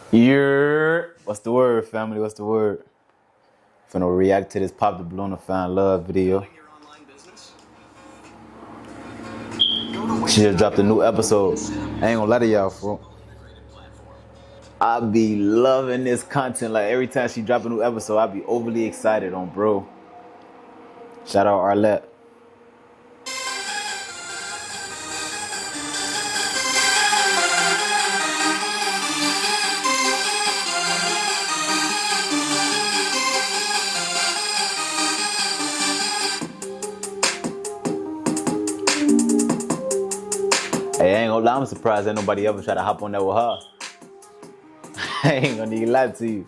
What's the word, family? What's the word? Finna react to this Pop the Balloon to Find Love video. She just dropped a new episode. I ain't gonna lie to y'all, bro. I be loving this content. Like every time she drop a new episode, I be overly excited on bro. Shout out Arlette. Hey, I ain't gonna lie, I'm surprised that nobody ever tried to hop on that with her. I ain't gonna even lie to you.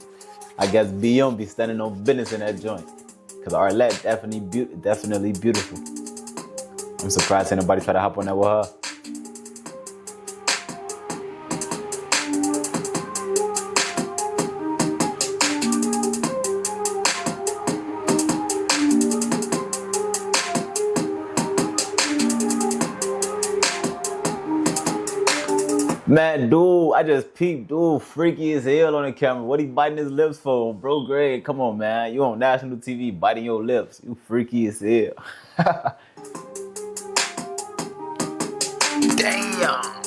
I guess Ballon be standing on business in that joint. Cause Arlette definitely beautiful. I'm surprised ain't nobody try to hop on that with her. Man, dude, I just peeped, dude, freaky as hell on the camera. What he biting his lips for? Bro, Greg, come on, man. You on national TV biting your lips. You freaky as hell. Damn.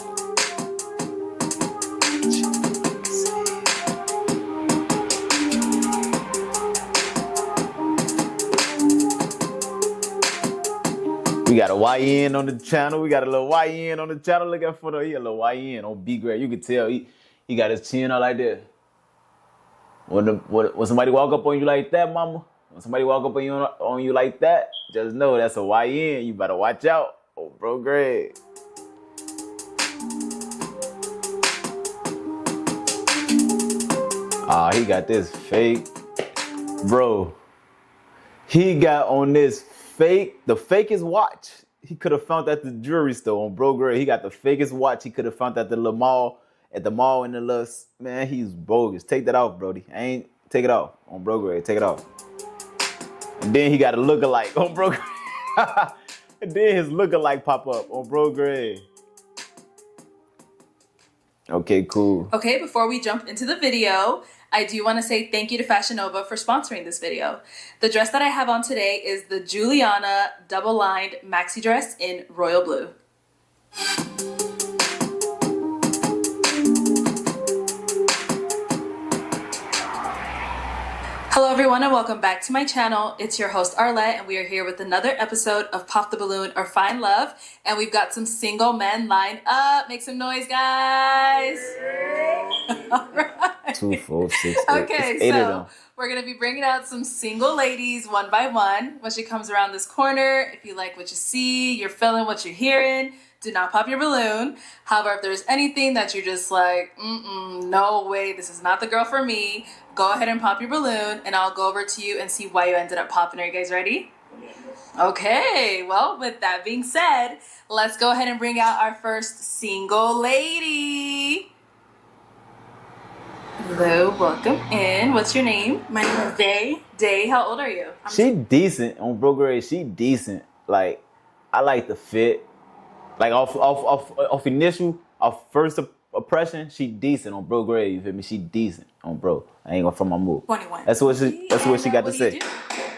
We got a YN on the channel. We got a little YN on the channel. Look out for the a little YN on B grade. You can tell he got his chin out like that. When somebody walk up on you like that, mama, when somebody walk up on you like that, just know that's a YN. You better watch out. Oh, bro, Greg. He got this fake, bro. He got on this the fakest watch he could have found at the jewelry store on Bro Greg. He got the fakest watch he could have found at the mall in the little, man, he's bogus. Take that off, Brody. Take it off on Bro Greg. Take it off. And then he got a lookalike on Bro Greg. And then his lookalike pop up on Bro Greg. Okay, cool. Okay, before we jump into the video, I do want to say thank you to Fashion Nova for sponsoring this video. The dress that I have on today is the Juliana double-lined maxi dress in royal blue. Hello everyone and welcome back to my channel. It's your host Arlette and we are here with another episode of Pop the Balloon or Find Love, and we've got some single men lined up. Make some noise, guys. All right. 2, 4, 6, 8. Okay, so we're gonna be bringing out some single ladies one by one. When she comes around this corner, if you like what you see, you're feeling what you're hearing, do not pop your balloon. However, if there's anything that you're just like, no way, this is not the girl for me, go ahead and pop your balloon and I'll go over to you and see why you ended up popping. Are you guys ready? Okay, well, with that being said, let's go ahead and bring out our first single lady. Hello, welcome in. What's your name? My name is Day. Day, how old are you? She decent on Bro Greg. She decent. Like, I like the fit. Like off initial, first impression, she decent on Bro Greg. You feel me? She decent on Bro. I ain't gonna from my move. 21. That's what she got to say.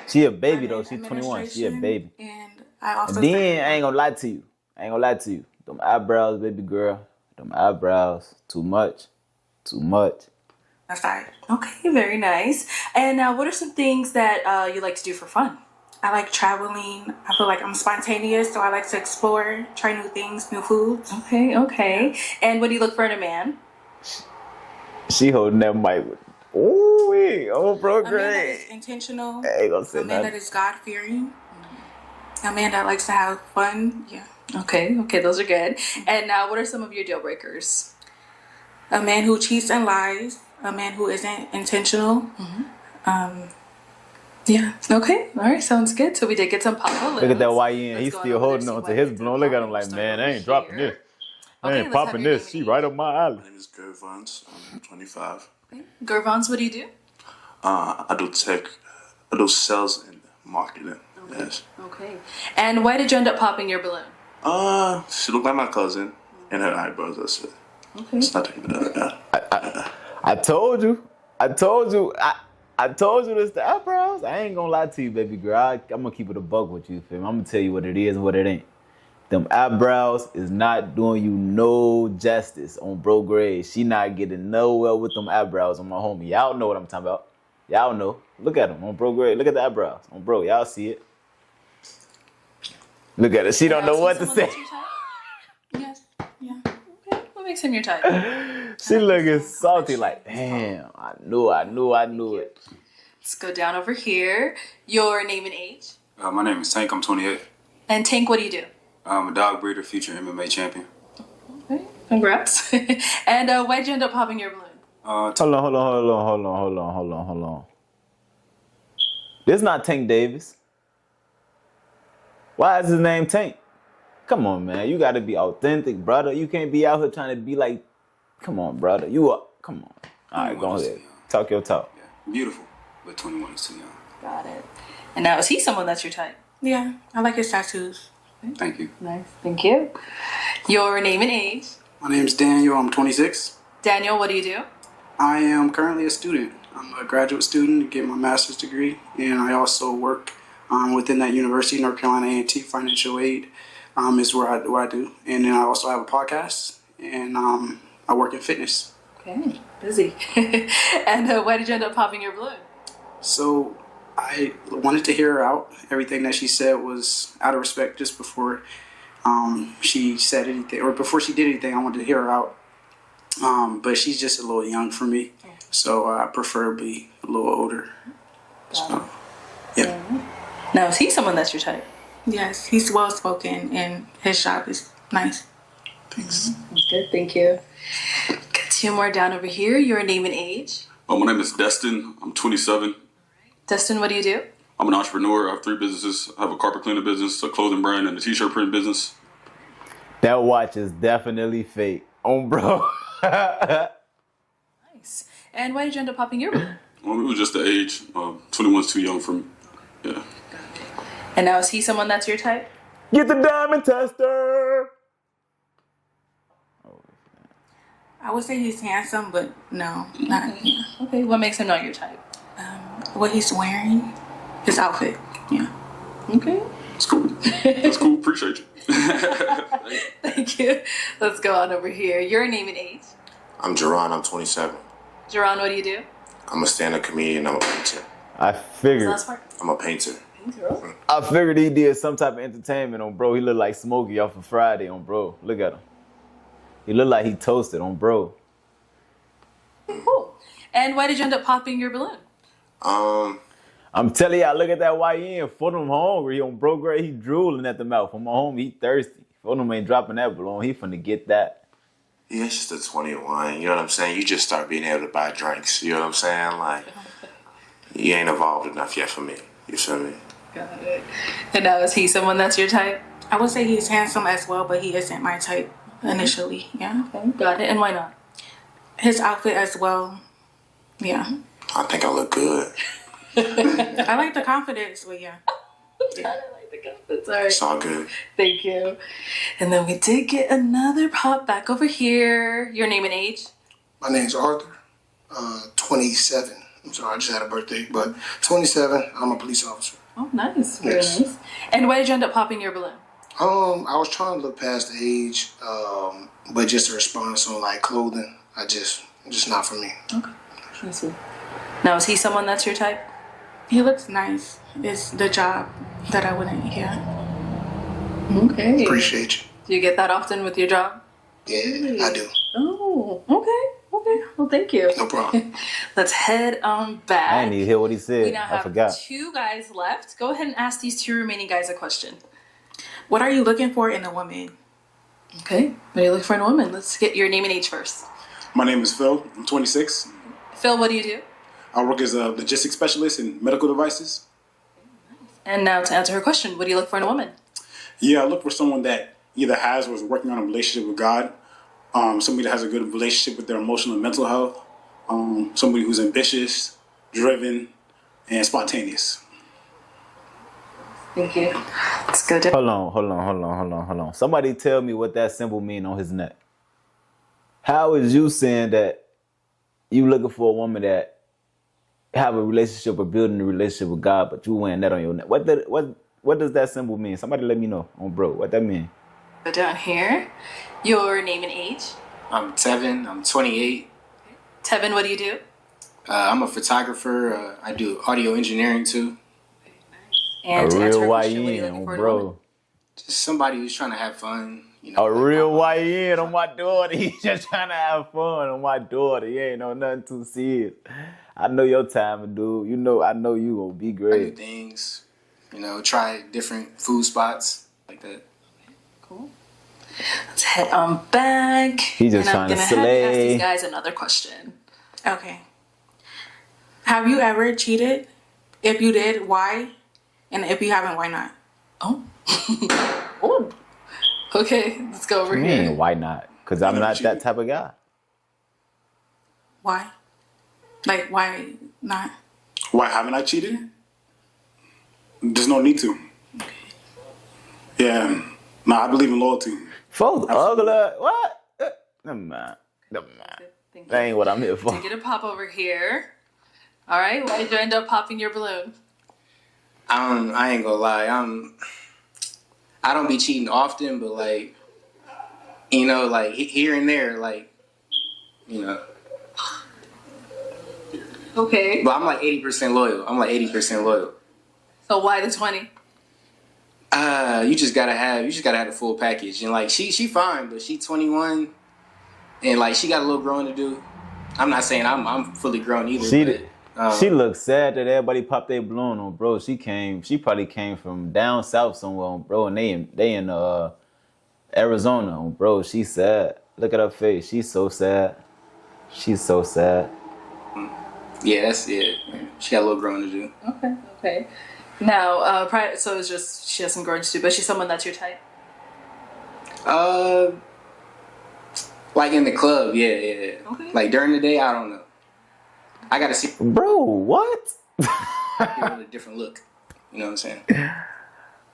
She a baby though. She's 21. She a baby. And I also. And then I ain't gonna lie to you. Them eyebrows, baby girl. Them eyebrows, too much. That's right. Okay, very nice. And now, what are some things that you like to do for fun? I like traveling. I feel like I'm spontaneous, so I like to explore, try new things, new foods. Okay. And what do you look for in a man? She holding that mic with, oh, Bro A man that Greg. is intentional. I ain't gonna say A man nothing. that is God-fearing. A man that likes to have fun. Yeah. Okay, those are good. And now, what are some of your deal breakers? A man who cheats and lies. A man who isn't intentional. Yeah. Okay, all right, sounds good. So we did get some pop balloons. Look at that YN. He's still holding on to his balloon. Look at him like, man, I ain't dropping this. I ain't popping this. She right up my alley. My name is Gervon. I'm 25. Okay. Gervons, what do you do? I do tech. I do sales and marketing. Okay. Yes. Okay. And why did you end up popping your balloon? She looked like my cousin and her eyebrows. That's it. Okay. It's nothing. I told you. I told you. I told you this the eyebrows. I ain't gonna lie to you, baby girl. I'm gonna keep it a buck with you, fam. I'm gonna tell you what it is and what it ain't. Them eyebrows is not doing you no justice on bro grade. She not getting nowhere with them eyebrows on my homie. Y'all know what I'm talking about. Y'all know. Look at them on bro grade. Look at the eyebrows on bro. Y'all see it. Look at it. She don't know what to say. Yes. Yeah. Okay. What makes him your type? She looking salty like, damn, I knew it. Let's go down over here. Your name and age. My name is Tank. I'm 28. And Tank, what do you do? I'm a dog breeder, future MMA champion. Okay. Congrats. And why'd you end up popping your balloon? Hold on. This not Tank Davis. Why is his name Tank? Come on, man. You gotta be authentic, brother. You can't be out here trying to be like, come on, brother. Come on. All right, go ahead. Talk your talk. Yeah. Beautiful, but 21 is too young. Got it. And now, is he someone that's your type? Yeah. I like his tattoos. Thank you. Nice. Thank you. Your name and age. My name's Daniel. I'm 26. Daniel, what do you do? I am currently a student. I'm a graduate student, get my master's degree, and I also work within that university, North Carolina A&T Financial Aid is what I do. And then I also have a podcast, and I work in fitness. Okay, busy. And why did you end up popping your balloon? So I wanted to hear her out. Everything that she said was out of respect just before she said anything, or before she did anything, I wanted to hear her out. But she's just a little young for me, so I prefer to be a little older. So, yeah. Now, is he someone that's your type? Yes. He's well spoken and his shop is nice. Thanks. Good, thank you. Got two more down over here. Your name and age. My name is Destin. I'm 27. Destin, what do you do? I'm an entrepreneur. I have 3 businesses. I have a carpet cleaner business, a clothing brand, and a t-shirt print business. That watch is definitely fake. Bro. Nice. And why did you end up popping your balloon? Well, it was just the age. 21's too young for me. Yeah. And now, is he someone that's your type? Get the diamond tester. I would say he's handsome, but no, not. Yeah. Okay, what makes him not your type? What he's wearing, his outfit. Yeah. Okay. It's cool. That's cool. Appreciate you. Thank you. Let's go on over here. Your name and age. I'm Jerron, I'm 27. Jerron, what do you do? I'm a stand-up comedian, I'm a painter. I figured. Last part. I'm a painter. I figured he did some type of entertainment on bro. He looked like Smokey off of Friday on bro. Look at him. He looked like he toasted on bro. Cool. And why did you end up popping your balloon? I'm telling y'all, look at that YN. Fulham hungry on bro grade. He drooling at the mouth. On my home, he thirsty. Fulham ain't dropping that balloon. He finna get that. Yeah, it's just a 21, you know what I'm saying? You just start being able to buy drinks, you know what I'm saying? Like, you ain't evolved enough yet for me, you feel me? Got it. And now, is he someone that's your type? I would say he's handsome as well, but he isn't my type initially. Yeah. Okay, got it. And why not? His outfit as well. Yeah. I think I look good. I like the confidence, but yeah. I like the confidence. All right. It's all good. Thank you. And then we did get another pop back over here. Your name and age? My name's Arthur, 27. I'm sorry, I just had a birthday, but 27. I'm a police officer. Oh, nice. Very Yes. nice. And why did you end up popping your balloon? I was trying to look past the age, but just a response on like clothing, just not for me. Okay. I see. Now, is he someone that's your type? He looks nice. It's the job that I wouldn't, yeah. Okay. Appreciate you. Do you get that often with your job? Yeah, I do. Oh, okay. Okay. Well, thank you. No problem. Let's head on back. I didn't even hear what he We said. now I have forgot. 2 guys left. Go ahead and ask these 2 remaining guys a question. What are you looking for in a woman? Okay. What are you looking for in a woman? Let's get your name and age first. My name is Phil. I'm 26. Phil, what do you do? I work as a logistics specialist in medical devices. And now to answer her question, what do you look for in a woman? Yeah, I look for someone that either has or is working on a relationship with God, somebody that has a good relationship with their emotional and mental health, somebody who's ambitious, driven, and spontaneous. Thank you. Let's go to... Hold on. Somebody tell me what that symbol mean on his neck. How is you saying that you looking for a woman that have a relationship or building a relationship with God, but you wearing that on your neck. What does that symbol mean? Somebody let me know on bro. What that mean? Down here, your name and age. I'm Tevin. I'm 28. Tevin, what do you do? I'm a photographer. I do audio engineering too. And a to answer real our question, what are you looking YN, for in a woman? bro. Just somebody who's trying to have fun. You know, A like real my- YN on my daughter. He just trying to have fun on my daughter. He ain't on nothing too serious. I know your time, dude. You know, I know you gonna be I do great. things. You know, try different food spots like that. Cool. Let's head on back. He just and I'm trying to gonna have you ask slay. these guys another question. Okay. Have you ever cheated? If you did, why? And if you haven't, why not? Oh. Oh. Okay, let's go over here. Man, why not? Because I'm not that type of guy. Why? Like, why not? Why haven't I cheated? There's no need to. Yeah. Nah, I believe in loyalty. Folks, ugly. What? Never mind. Thank That ain't what I'm here for. Take it a pop over here. All right, why did you end up popping your balloon? I ain't gonna lie. I don't be cheating often, but like, you know, like here and there, like, you know. Okay. But I'm like 80% loyal. I'm like 80% loyal. So why the 20? You just gotta have the full package. And like she fine, but she 21, and like she got a little growing to do. I'm not saying I'm fully grown either. She looks sad that everybody popped their balloon on bro. She probably came from down south somewhere on bro, and they in Arizona on bro. She's sad. Look at her face. She's so sad. She's so sad. Yeah, that's it. She got a little growing to do. Okay. Now, so it's just she has some growing to do, but she's someone that's your type. Like in the club, yeah. Okay. Like during the day, I don't know. I gotta see. Bro, what? Give her a different look. You know what I'm saying?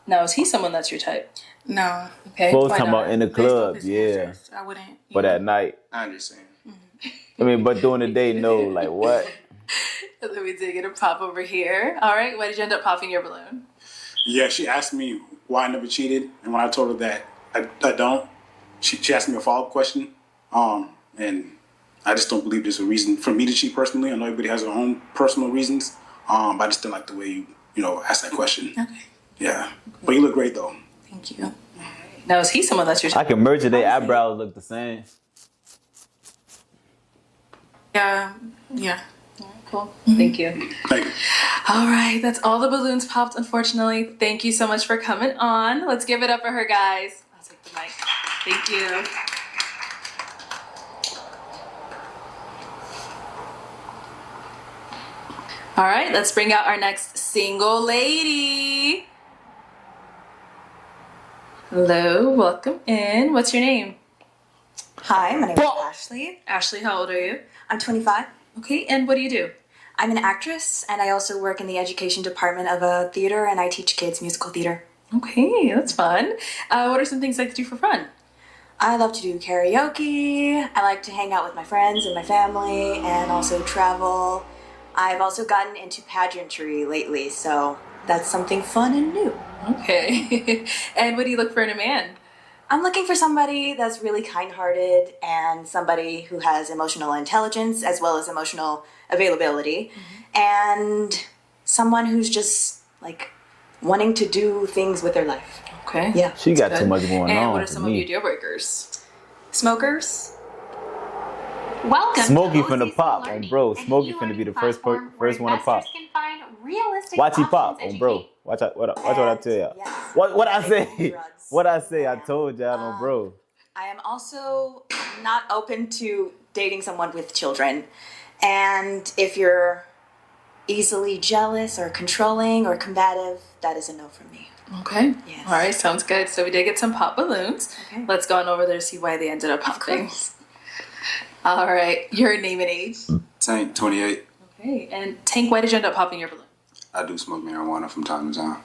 Now, is he someone that's your type? No. Okay. Folks why talking not? about in the Based off club, his yeah. answers, I wouldn't. But at night. I understand. I mean, but during the day, no. Like, what? Let me take it a pop over here. All right, why did you end up popping your balloon? Yeah, she asked me why I never cheated, and when I told her that I don't, she asked me a follow-up question, and I just don't believe there's a reason for me to cheat personally. I know everybody has their own personal reasons, but I just didn't like the way you asked that question. Okay. Yeah, but you look great though. Thank you. Now, is he someone that's your I type? can merge it. Their eyebrows look the same. Yeah. Cool. Thank you. Thank you. All right, that's all the balloons popped, unfortunately. Thank you so much for coming on. Let's give it up for her, guys. I'll take the mic. Thank you. All right, let's bring out our next single lady. Hello, welcome in. What's your name? Hi, my name is Ashley. Ashley, how old are you? I'm 25. Okay, and what do you do? I'm an actress, and I also work in the education department of a theater, and I teach kids musical theater. Okay, that's fun. What are some things you like to do for fun? I love to do karaoke. I like to hang out with my friends and my family, and also travel. I've also gotten into pageantry lately, so that's something fun and new. Okay. And what do you look for in a man? I'm looking for somebody that's really kind-hearted and somebody who has emotional intelligence as well as emotional availability, and someone who's just like wanting to do things with their life. Okay. Yeah. She got too much going on. And what are for some of me. your deal breakers? Smokers. Welcome. Smokey to finna OCC pop Learning, on bro. an Smokey e-learning finna be the platform where first one to pop. investors can find realistic Watch he options pop to on bro. educate. Watch out, what I tell ya. Yes. What I say? Drugs. What I say? I told y'all on bro. I am also not open to dating someone with children. And if you're easily jealous or controlling or combative, that is a no for me. Okay. Yes. All right, sounds good. So we did get some pop balloons. Okay. Let's go on over there to see why they ended up popping. All right, your name and age. Tank, 28. Okay, and Tank, why did you end up popping your balloon? I do smoke marijuana from time to time.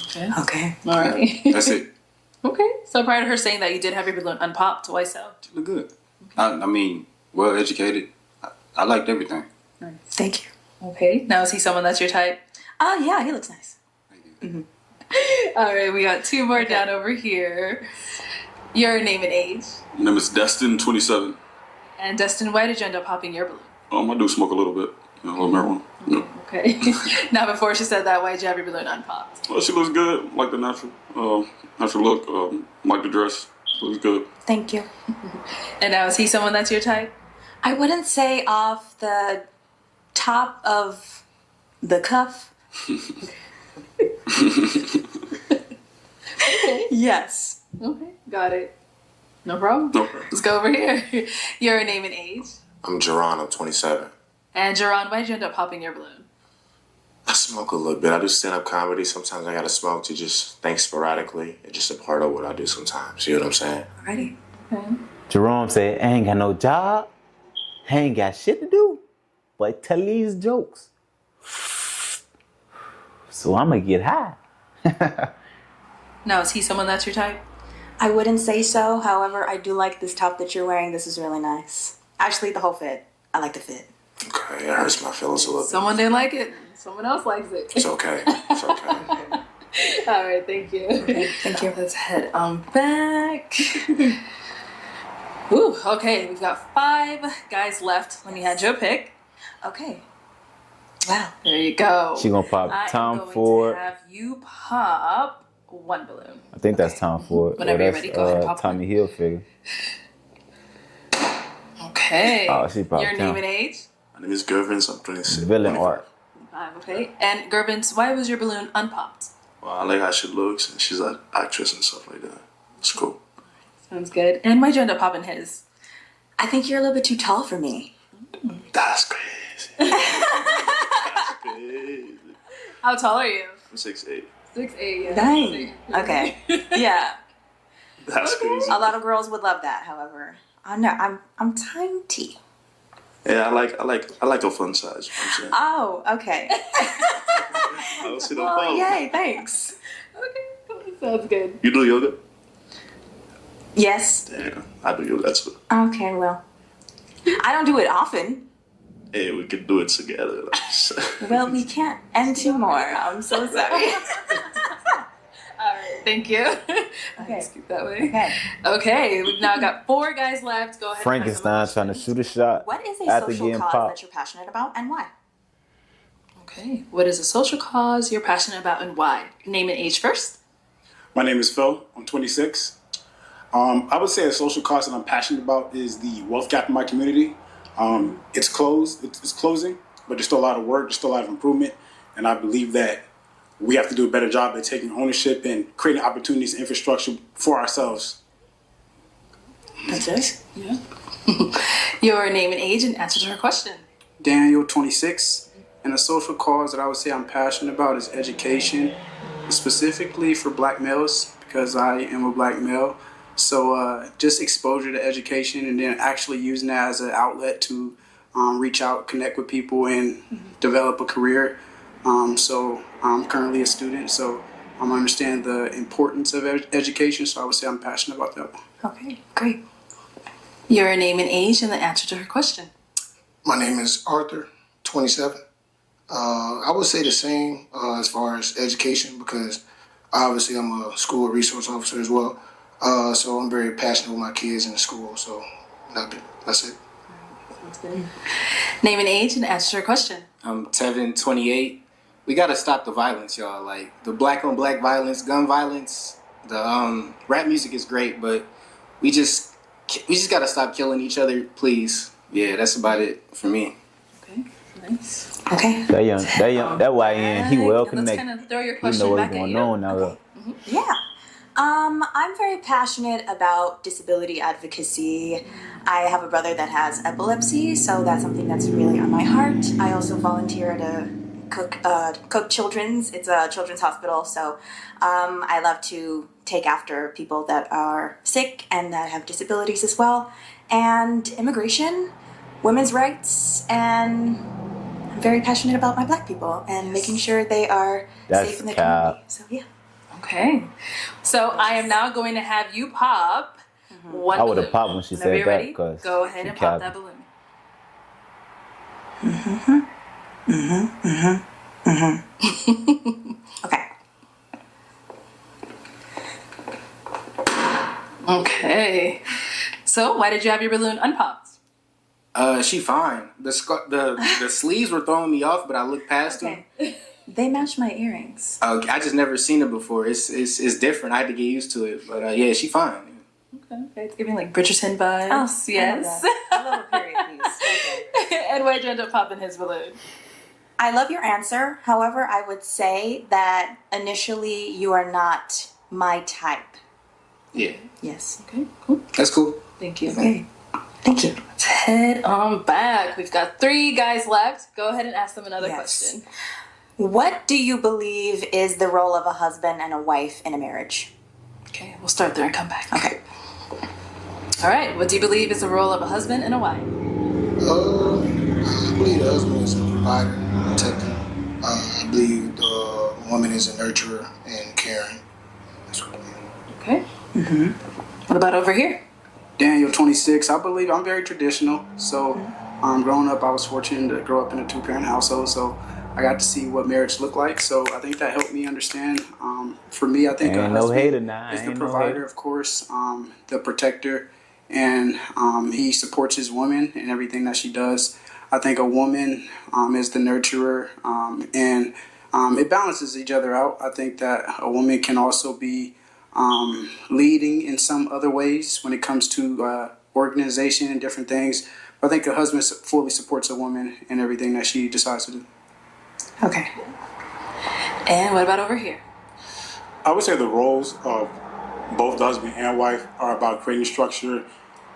Okay. Okay. All right. That's it. Okay. So prior to her saying that you did have your balloon unpopped, why so? You look good. I mean, well educated. I liked everything. Thank you. Okay. Now is he someone that's your type? Oh, yeah, he looks nice. All right, we got two more down over here. Your name and age. My name is Destin, 27. And Destin, why did you end up popping your balloon? I do smoke a little bit. A little marijuana. Yeah. Okay. Now, before she said that, why did you have your balloon unpopped? Well, she looks good. Like the natural look. Like the dress. Looks good. Thank you. And now, is he someone that's your type? I wouldn't say off the top of the cuff. Yes. Okay, got it. No problem. No problem. Let's go over here. Your name and age. I'm Jerron. I'm 27. And Jerron, why did you end up popping your balloon? I smoke a little bit. I do stand-up comedy. Sometimes I gotta smoke to just think sporadically. It's just a part of what I do sometimes. You know what I'm saying? Alrighty. Okay. Jerome said, I ain't got no job. I ain't got shit to do but tell these jokes. So I'm gonna get high. Now, is he someone that's your type? I wouldn't say so. However, I do like this top that you're wearing. This is really nice. Actually, the whole fit. I like the fit. Okay, it hurts my feelings a little Someone didn't like it. Someone else likes it. bit. It's okay. It's okay. All right, thank you. Okay, thank you. Let's head on back. Ooh, okay, we've got 5 guys left. Let me hand you a pick. Okay. Wow. There you go. She gonna pop Tom Ford. To have you pop 1 balloon. I think that's Tom Ford. Whenever you're ready, go ahead and pop Tommy Hilfiger. Okay. Oh, she popped Your him. name and age? My name is Gervins. I'm 26. Villain art. 5, okay. And Gervins, why was your balloon unpopped? Well, I like how she looks, and she's an actress and stuff like that. It's cool. Sounds good. And why'd you end up popping his? I think you're a little bit too tall for me. That's crazy. That's crazy. How tall are you? I'm 6'8". 6'8", yeah. Dang. Okay. Yeah. That's crazy. A lot of girls would love that. However, no, I'm tiny. Yeah, I like the fun size. You know what I'm saying? Oh, okay. I don't see no Well, problem. yay, thanks. Okay, sounds good. You do yoga? Yes. Damn, I do yoga too. Okay, well, I don't do it often. Hey, we could do it together. Well, we can't end two more. I'm so sorry. All right, thank you. Okay. Just keep that way. Okay. Okay, we've now got 4 guys left. Go ahead. Frankenstein trying to shoot a shot. What is a after social getting cause popped. that you're passionate about and why? Okay, what is a social cause you're passionate about and why? Name and age first. My name is Phil. I'm 26. I would say a social cause that I'm passionate about is the wealth gap in my community. It's closed. It's closing, but there's still a lot of work. There's still a lot of improvement, and I believe that we have to do a better job at taking ownership and creating opportunities and infrastructure for ourselves. That's it. Yeah. Your name and age and answer to her question. Daniel, 26. And a social cause that I would say I'm passionate about is education, specifically for black males, because I am a black male. So just exposure to education and then actually using that as an outlet to reach out, connect with people, and develop a career. So I'm currently a student, so I understand the importance of education, so I would say I'm passionate about that. Okay, great. Your name and age and the answer to her question. My name is Arthur, 27. I would say the same as far as education because obviously I'm a school resource officer as well. So I'm very passionate with my kids in the school. So that's it. Name and age and answer to her question. I'm Tevin, 28. We gotta stop the violence, y'all. Like the black on black violence, gun violence. The rap music is great, but we just gotta stop killing each other, please. Yeah, that's about it for me. Okay, nice. Okay. That YN, he well Let's connected. kind of throw your He question know what's back at going you. on now. Yeah. I'm very passionate about disability advocacy. I have a brother that has epilepsy, so that's something that's really on my heart. I also volunteer at a Cook Children's. It's a children's hospital, so I love to take after people that are sick and that have disabilities as well. And immigration, women's rights, and I'm very passionate about my black people and making sure they are safe in the community. So yeah. Okay, so I am now going to have you pop one I would balloon. have popped when she Whenever said you're that ready, because go ahead and pop that balloon. Okay. Okay. So, why did you have your balloon unpopped? She fine. The sleeves were throwing me off, but I looked past them. They match my earrings. I just never seen it before. It's different. I had to get used to it, but yeah, she fine. Okay, it's giving like Bridgerton vibes. Oh, yes. I love a period piece. Okay. And why'd you end up popping his balloon? I love your answer. However, I would say that initially you are not my type. Yeah. Yes. Okay, cool. That's cool. Thank you. Okay. Thank you. Let's head on back. We've got 3 guys left. Go ahead and ask them another question. What do you believe is the role of a husband and a wife in a marriage? Okay, we'll start there and come back. Okay. All right, what do you believe is the role of a husband and a wife? I believe the husband is a provider, protector. I believe the woman is a nurturer and caring. That's what I believe. Okay. What about over here? Daniel, 26. I believe I'm very traditional. So, growing up, I was fortunate to grow up in a 2-parent household. So, I got to see what marriage looked like. So, I think that helped me understand. For me, I think a husband is the provider, of course, the protector, and he supports his woman in everything that she does. I think a woman is the nurturer, and it balances each other out. I think that a woman can also be leading in some other ways when it comes to organization and different things. But I think a husband fully supports a woman in everything that she decides to do. Okay. And what about over here? I would say the roles of both the husband and wife are about creating structure,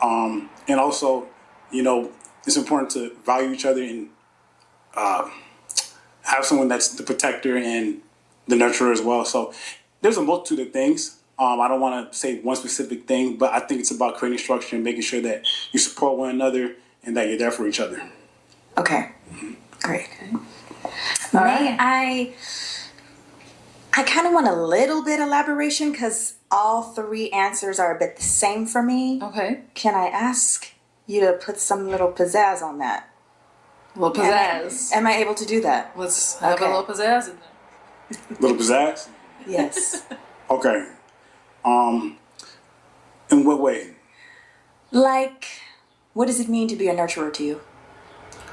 and also, it's important to value each other and have someone that's the protector and the nurturer as well. So there's a multitude of things. I don't want to say one specific thing, but I think it's about creating structure and making sure that you support one another and that you're there for each other. Okay. Great. Okay. All right. I kind of want a little bit elaboration because all 3 answers are a bit the same for me. Okay. Can I ask you to put some little pizzazz on that? A little pizzazz. Am I able to do that? Let's have a little pizzazz in there. Little pizzazz? Yes. Okay. In what way? Like, what does it mean to be a nurturer to you?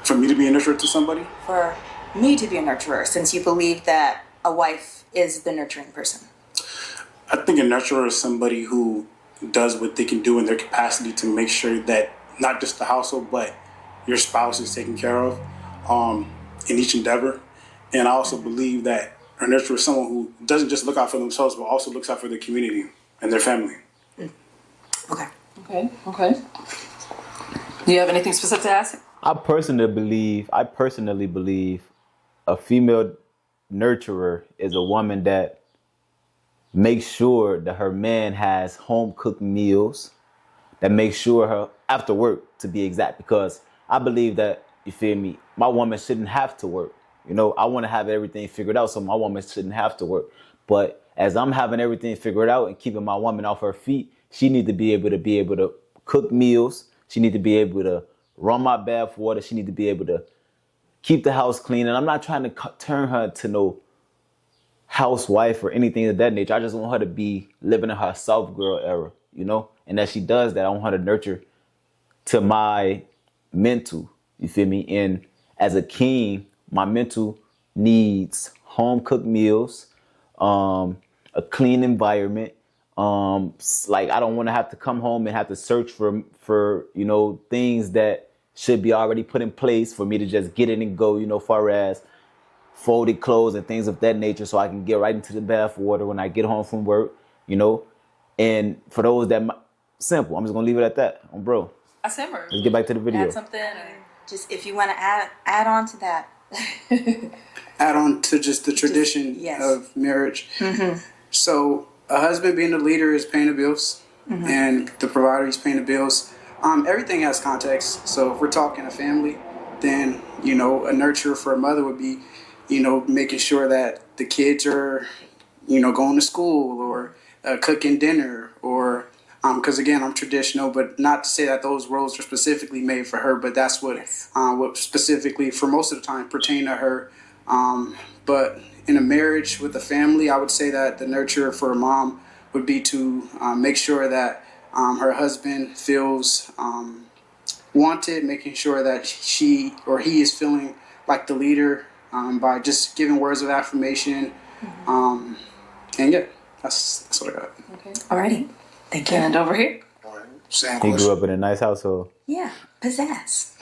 For me to be a nurturer to somebody? For me to be a nurturer, since you believe that a wife is the nurturing person. I think a nurturer is somebody who does what they can do in their capacity to make sure that not just the household, but your spouse is taken care of in each endeavor. And I also believe that a nurturer is someone who doesn't just look out for themselves, but also looks out for the community and their family. Okay. Okay. Do you have anything specific to ask? I personally believe a female nurturer is a woman that makes sure that her man has home cooked meals, that makes sure her after work, to be exact, because I believe that, you feel me, my woman shouldn't have to work. I want to have everything figured out, so my woman shouldn't have to work. But as I'm having everything figured out and keeping my woman off her feet, she need to be able to cook meals. She need to be able to run my bath water. She need to be able to keep the house clean. And I'm not trying to turn her to no housewife or anything of that nature. I just want her to be living in her soft girl era, And as she does that, I want her to nurture to my mental, you feel me? And as a king, my mental needs home cooked meals, a clean environment. Like I don't want to have to come home and have to search for things that should be already put in place for me to just get in and go, far as folded clothes and things of that nature, so I can get right into the bath water when I get home from work, And for those that simple, I'm just gonna leave it at that, bro. Let's get back to the video. Add something. Just if you want to add on to that. Add on to just the tradition of marriage. Mm-hmm. So a husband being the leader is paying the bills, and the provider is paying the bills. Everything has context. So if we're talking a family, then a nurturer for a mother would be, making sure that the kids are, going to school or cooking dinner or Because again, I'm traditional, but not to say that those roles are specifically made for her, but that's what specifically for most of the time pertain to her. But in a marriage with a family, I would say that the nurture for a mom would be to make sure that her husband feels wanted, making sure that she or he is feeling like the leader by just giving words of affirmation. And yeah, that's what I got. Okay. Alrighty. Thank you. And over here? Same He question. grew up in a nice household. Yeah, pizzazz.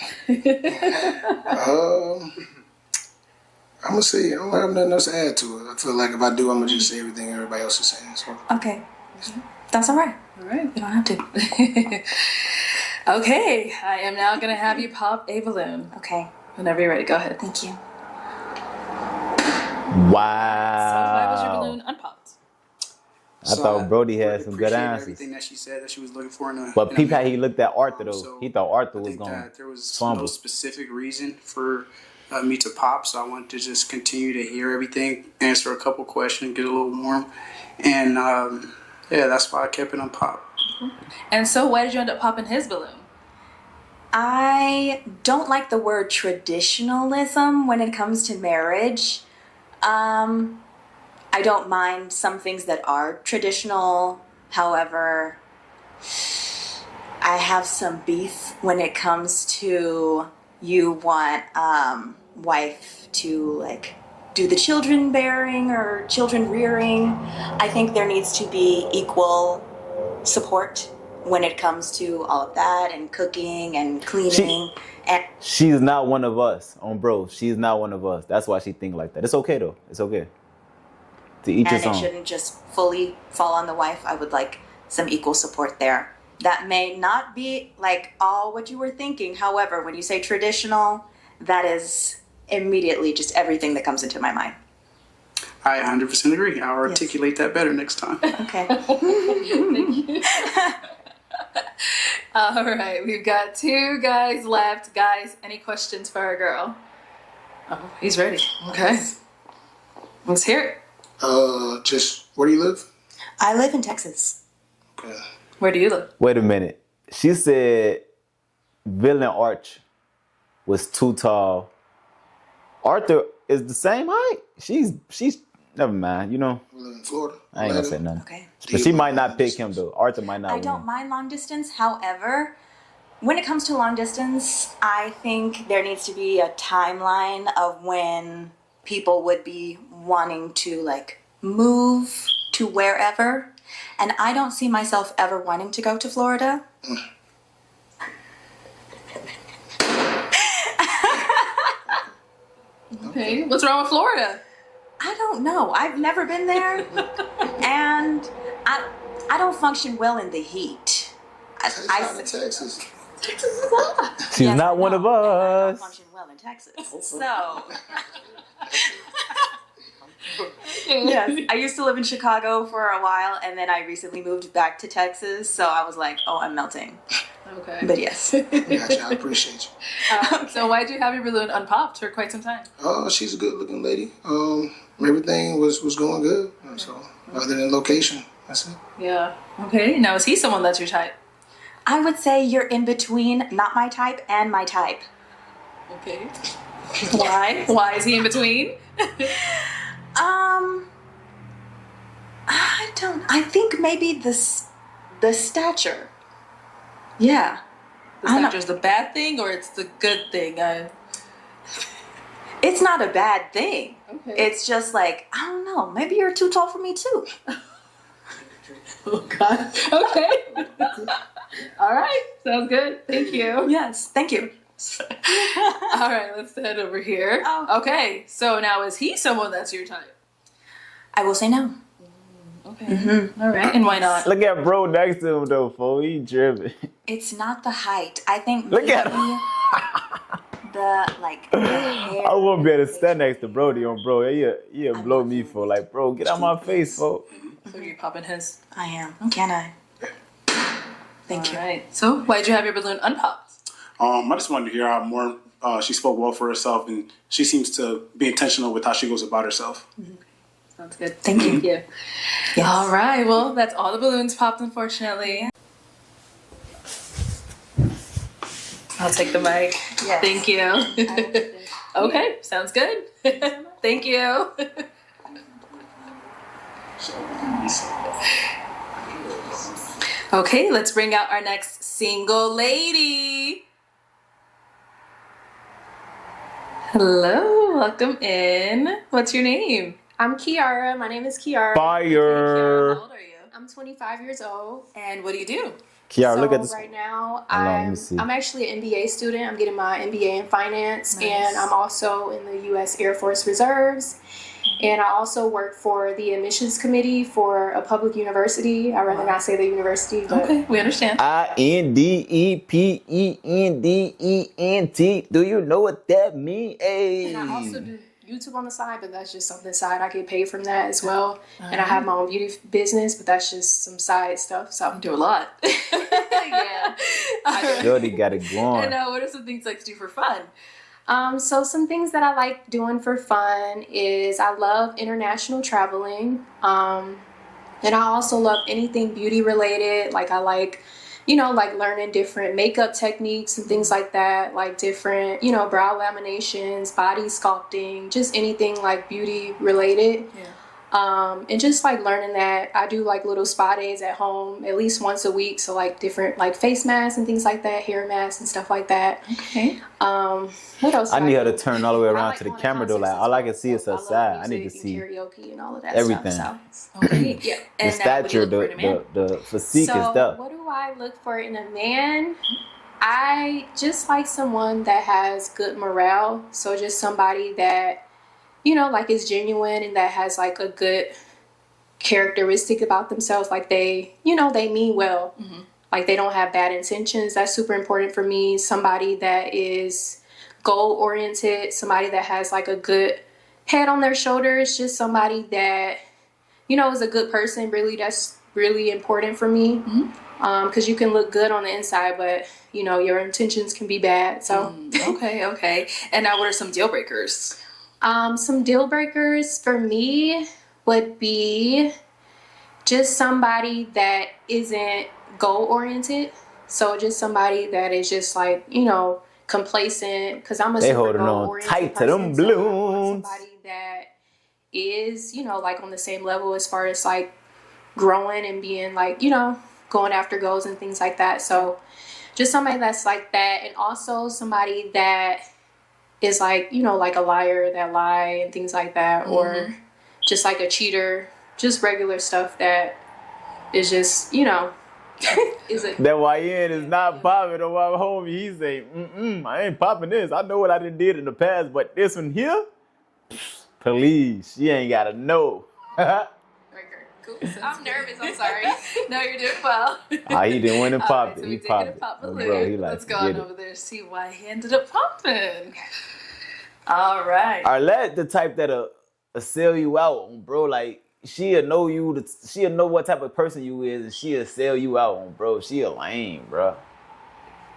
I'm gonna say I don't have nothing else to add to it. I feel like if I do, I'm gonna just say everything everybody else is saying. So. Okay. That's all right. All right. You don't have to. Okay, I am now gonna have you pop a balloon. Okay. Whenever you're ready, go ahead. Thank you. Wow. So why was your balloon unpopped? I thought Brody had really some good appreciate answers. Everything that she said that she was looking for in a. But in a peep how man. he looked at Arthur though. So He thought Arthur I was think going that there was fumble. no specific reason for me to pop, so I wanted to just continue to hear everything, answer a couple questions, get a little warm, and yeah, that's why I kept it on pop. And so why did you end up popping his balloon? I don't like the word traditionalism when it comes to marriage. I don't mind some things that are traditional. However, I have some beef when it comes to you want wife to like do the children bearing or children rearing. I think there needs to be equal support when it comes to all of that and cooking and cleaning. She's not one of us, on bro. She's not one of us. That's why she think like that. It's okay though. It's okay. To each his And it own. shouldn't just fully fall on the wife. I would like some equal support there. That may not be like all what you were thinking. However, when you say traditional, that is immediately just everything that comes into my mind. I 100% agree. I'll articulate that better next time. Okay. Thank you. All right, we've got 2 guys left. Guys, any questions for our girl? Oh, he's ready. Okay. Let's hear it. Just where do you live? I live in Texas. Okay. Where do you live? Wait a minute. She said Villain Arch was too tall. Arthur is the same height. She's never mind, you know. We live in Florida. I ain't gonna say nothing. Okay. But she might not pick him though. Arthur might not I win. don't mind long distance. However, when it comes to long distance, I think there needs to be a timeline of when people would be wanting to like move to wherever. And I don't see myself ever wanting to go to Florida. Okay. What's wrong with Florida? I don't know. I've never been there. And I don't function well in the heat. Texas. Texas is hot. She's Yes, not I one know, of and I don't us. function well in Texas. So, yes, I used to live in Chicago for a while, and then I recently moved back to Texas. So I was like, oh, I'm melting. Okay. But yes. Gotcha. I appreciate you. So why'd you have your balloon unpopped for quite some time? She's a good looking lady. Everything was going good. So other than location, that's it. Yeah. Okay. Now is he someone that's your type? I would say you're in between not my type and my type. Okay. Why? Why is he in between? I think maybe the stature. Yeah. The stature's the bad thing or it's the good thing? It's not a bad thing. Okay. It's just like, I don't know, maybe you're too tall for me too. Oh God. Okay. All right. Sounds good. Thank you. Yes, thank you. All right. Let's head over here. Oh. Okay. So now is he someone that's your type? I will say no. Okay. Mm-hmm. All right. And why not? Look at bro next to him though, fool. He driven. It's not the height. I think Look at maybe him. the hair. I won't be able to stand next to Brody on bro. He'll blow me for like, bro, get out my face, fool. So you're popping his. I am. Can I? Thank you. All right. So why'd you have your balloon unpopped? I just wanted to hear how more she spoke well for herself, and she seems to be intentional with how she goes about herself. Sounds good. Thank you. Yeah. All right. Well, that's all the balloons popped, unfortunately. I'll take the mic. Yes. Thank you. Okay, sounds good. Thank you. Okay, let's bring out our next single lady. Hello, welcome in. What's your name? I'm Kiara. My name is Kiara. Fire. How old are you? I'm 25 years old. And what do you do? Kiara, So look at this. right now, Hold on, let me see. I'm actually an MBA student. I'm getting my MBA in finance, and I'm also in the U.S. Air Force Reserves. And I also work for the admissions committee for a public university. I'd rather not say the university, but Okay, we understand. INDEPENDENT. Do you know what that means? Hey. And I also do YouTube on the side, but that's just something side. I get paid from that as well. And I have my own beauty business, but that's just some side stuff. So You do a lot. yeah. Jody got it going. And what are some things you like to do for fun? So some things that I like doing for fun is I love international traveling. And I also love anything beauty related. Like I like, like learning different makeup techniques and things like that, like different, brow laminations, body sculpting, just anything like beauty related. Yeah. And just like learning that. I do like little spa days at home at least once a week. So like different like face masks and things like that, hair masks and stuff like that. Okay. What else? I do need her do? to turn all the way I around like to the going camera though. concerts Like as all I well. can see is her I love side. I need to music see and karaoke and all of that everything. stuff. Okay. Yeah. The And now, what do you stature, look for in a man? the physique So and stuff. what do I look for in a man? I just like someone that has good morale. So just somebody that, like is genuine and that has like a good characteristic about themselves. Like they, they mean well. Mm-hmm. Like they don't have bad intentions. That's super important for me. Somebody that is goal oriented, somebody that has like a good head on their shoulders, just somebody that, is a good person. Really, that's really important for me. Because you can look good on the inside, but your intentions can be bad. So Okay. And now what are some deal breakers? some deal breakers for me would be just somebody that isn't goal oriented. So just somebody that is just like, complacent. Because I'm a They super holding goal on oriented tight to person, them so I want balloons. somebody that is, like on the same level as far as like growing and being like, going after goals and things like that. So just somebody that's like that. And also somebody that is like, like a liar that lie and things like that. Or just like a cheater, just regular stuff that is just, is it. That YN is not popping on my homie. He say, I ain't popping this. I know what I did in the past, but this one here, please, she ain't gotta know. Cool. I'm nervous. I'm sorry. No, you're doing well. He didn't win and All popped right, so it. we He did popped get a it. pop Oh, balloon. bro, he like Let's to go on get it. over there and see why he ended up popping. All right. Arlette, the type that'll sell you out, bro. Like she'll know you. She'll know what type of person you is, and she'll sell you out, bro. She a lame, bro.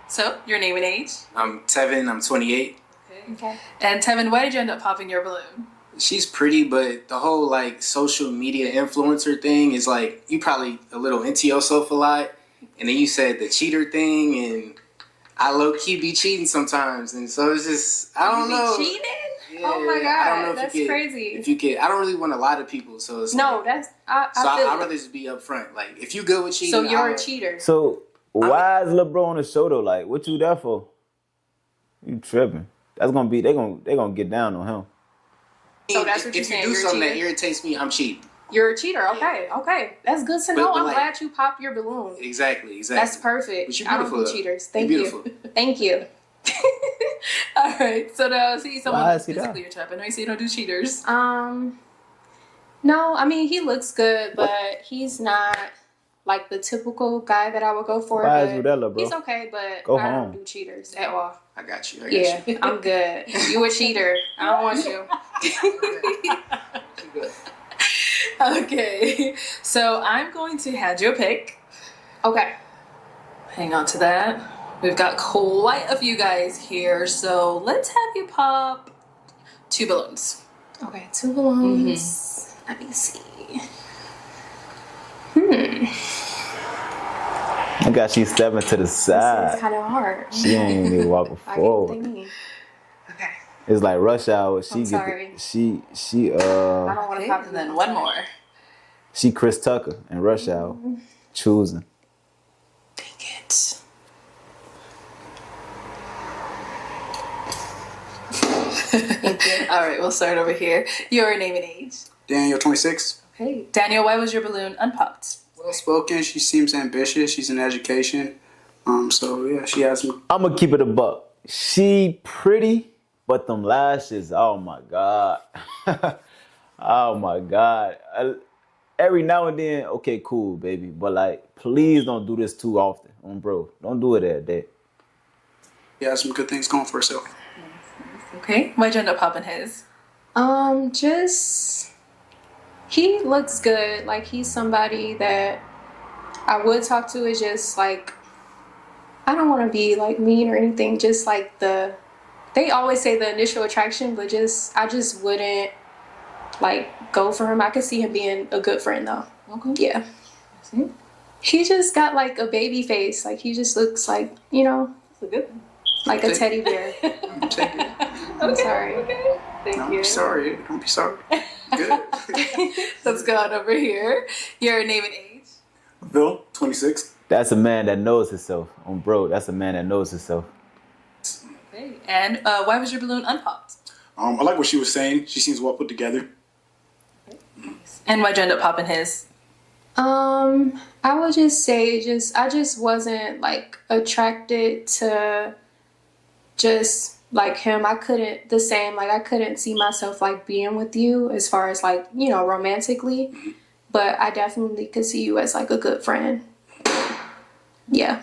So, your name and age? I'm Tevin. I'm 28. Okay. And Tevin, why did you end up popping your balloon? She's pretty, but the whole like social media influencer thing is like you probably a little into yourself a lot, and then you said the cheater thing, and I low key be cheating sometimes, and so it's just I don't know. Cheating? Yeah, Oh my God, I don't know if that's you could, crazy. If you could, I don't really want to lie to people, so it's No, like, that's, so I'd rather just be upfront. Like if you good with cheating, so you're a cheater. So why is Lil Bro on the show though? Like, what you there for? You tripping? That's gonna be they gonna get down on him. So that's what you're if you saying, do you're a something that cheater? irritates me, I'm cheating. You're a cheater. Okay. That's good to know. But I'm like- glad you popped your balloon. Exactly. That's perfect. But you're I don't beautiful, do though. cheaters. You're Thank beautiful. you. Thank you. All right. So now, see someone Why who's is he physically your type. I know you say you don't do cheaters. No, I mean he looks good, but he's not like the typical guy that I would go for. Why is but you that, little bro? He's okay, but Go I home. don't do cheaters at all. I got you. Yeah, I'm good. You a cheater. I don't want you. Okay. So I'm going to hand you a pick. Okay. Hang on to that. We've got quite a few guys here, so let's have you pop 2 balloons. Okay, 2 balloons. Let me see. I Look how she's stepping to the It's side. kind of hard. She ain't even walking I get what forward. they mean. It's like rush hour. She I'm get sorry. she I don't want to copy. And then one more. she Chris Tucker in rush hour. Choosing. It. All right, we'll start over here. Your name and age. Daniel, 26. Okay, Daniel, why was your balloon unpopped? Well spoken. She seems ambitious. She's in education. So yeah, she has some. I'm gonna keep it a buck. She pretty, but them lashes, oh my God. Oh my God. Every now and then, okay, cool, baby. But like, please don't do this too often. Bro, don't do it every day. She has some good things going for herself. Okay, why'd you end up popping his? Just he looks good. Like he's somebody that I would talk to. Is just like I don't want to be like mean or anything. Just like they always say the initial attraction, but I just wouldn't like go for him. I could see him being a good friend though. Okay. Yeah. He just got like a baby face. Like he just looks like, you know, like a teddy bear. Take it. I'm sorry. Okay. Thank No, you. sorry. Don't be sorry. Good. Let's go on over here. Your name and age. Bill, 26. That's a man that knows himself. Bro, that's a man that knows himself. Okay. And why was your balloon unpopped? I like what she was saying. She seems well put together. And why'd you end up popping his? I would just say I just wasn't like attracted to just like him. I couldn't see myself like being with you as far as like, you know, romantically, but I definitely could see you as like a good friend. Yeah.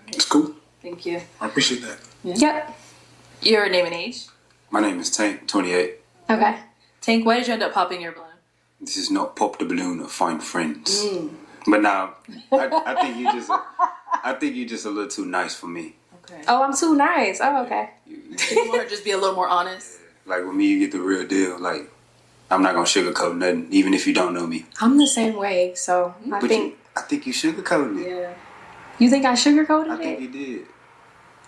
It's cool. Thank you. I appreciate that. Yep. Your name and age. My name is Tank, 28. Okay. Tank, why did you end up popping your balloon? This is not pop the balloon or find friends. But now, I think you're just a little too nice for me. Okay. Oh, I'm too nice. Oh, okay. You want to just be a little more honest? Like with me, you get the real deal. Like, I'm not gonna sugarcoat nothing, even if you don't know me. I'm the same way, so I But think. I think you sugarcoated it. Yeah. You think I sugarcoated I think it? you did.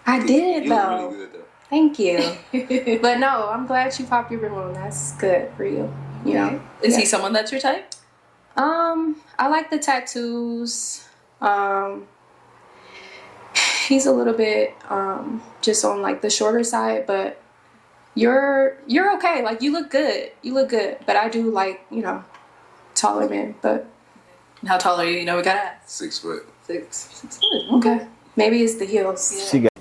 I did You though. look really good though. Thank you. But no, I'm glad you popped your balloon. That's good for you. You know. Is he someone that's your type? I like the tattoos. He's a little bit just on like the shorter side, but you're okay. Like you look good. You look good. But I do like, you know, taller men. But How tall are you? You know, we gotta ask. 6 foot. 6 foot. okay. Maybe it's the heels. She got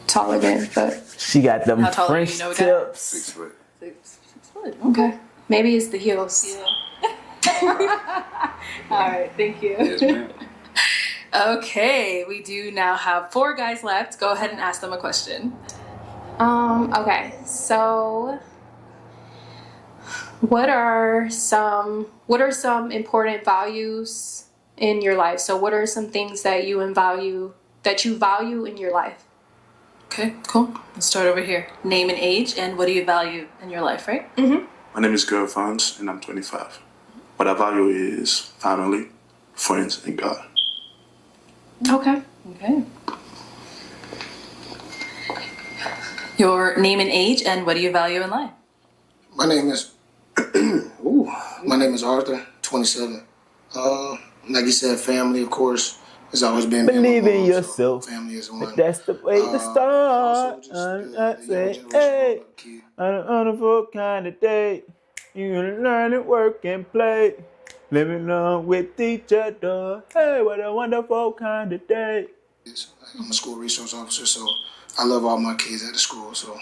Taller men, but She got them How tall are you? French You know we got- tips. 6 foot. 6 foot. okay. Maybe it's the heels. Yeah. All right. Thank you. Yes, ma'am. Okay, we do now have 4 guys left. Go ahead and ask them a question. Okay. So what are some important values in your life? So what are some things that you value in your life? Okay, cool. Let's start over here. Name and age, and what do you value in your life, right? Mm-hmm. My name is Gervons, and I'm 25. What I value is family, friends, and God. Okay. Okay. Your name and age, and what do you value in life? My name is Arthur, 27. Like you said, family, of course, has always been. Believe in yourself. Family is one. That's the way to start. also just I'm the not younger saying, generation hey, kid. I'm a wonderful kind of day. You gonna learn and work and play. Living on with each other. Hey, what a wonderful kind of day. I'm a school resource officer, so I love all my kids at the school. So,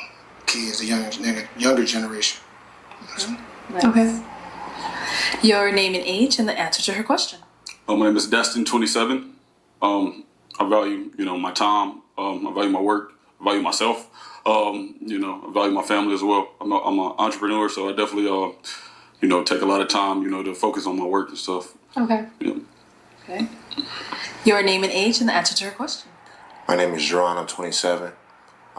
kids, the younger generation. Okay. Your name and age, and the answer to her question. My name is Destin, 27. I value, my time. I value my work. I value myself. I value my family as well. I'm an entrepreneur, so I definitely, take a lot of time, to focus on my work and stuff. Okay. Yeah. Okay. Your name and age, and the answer to her question. My name is Jerron. I'm 27.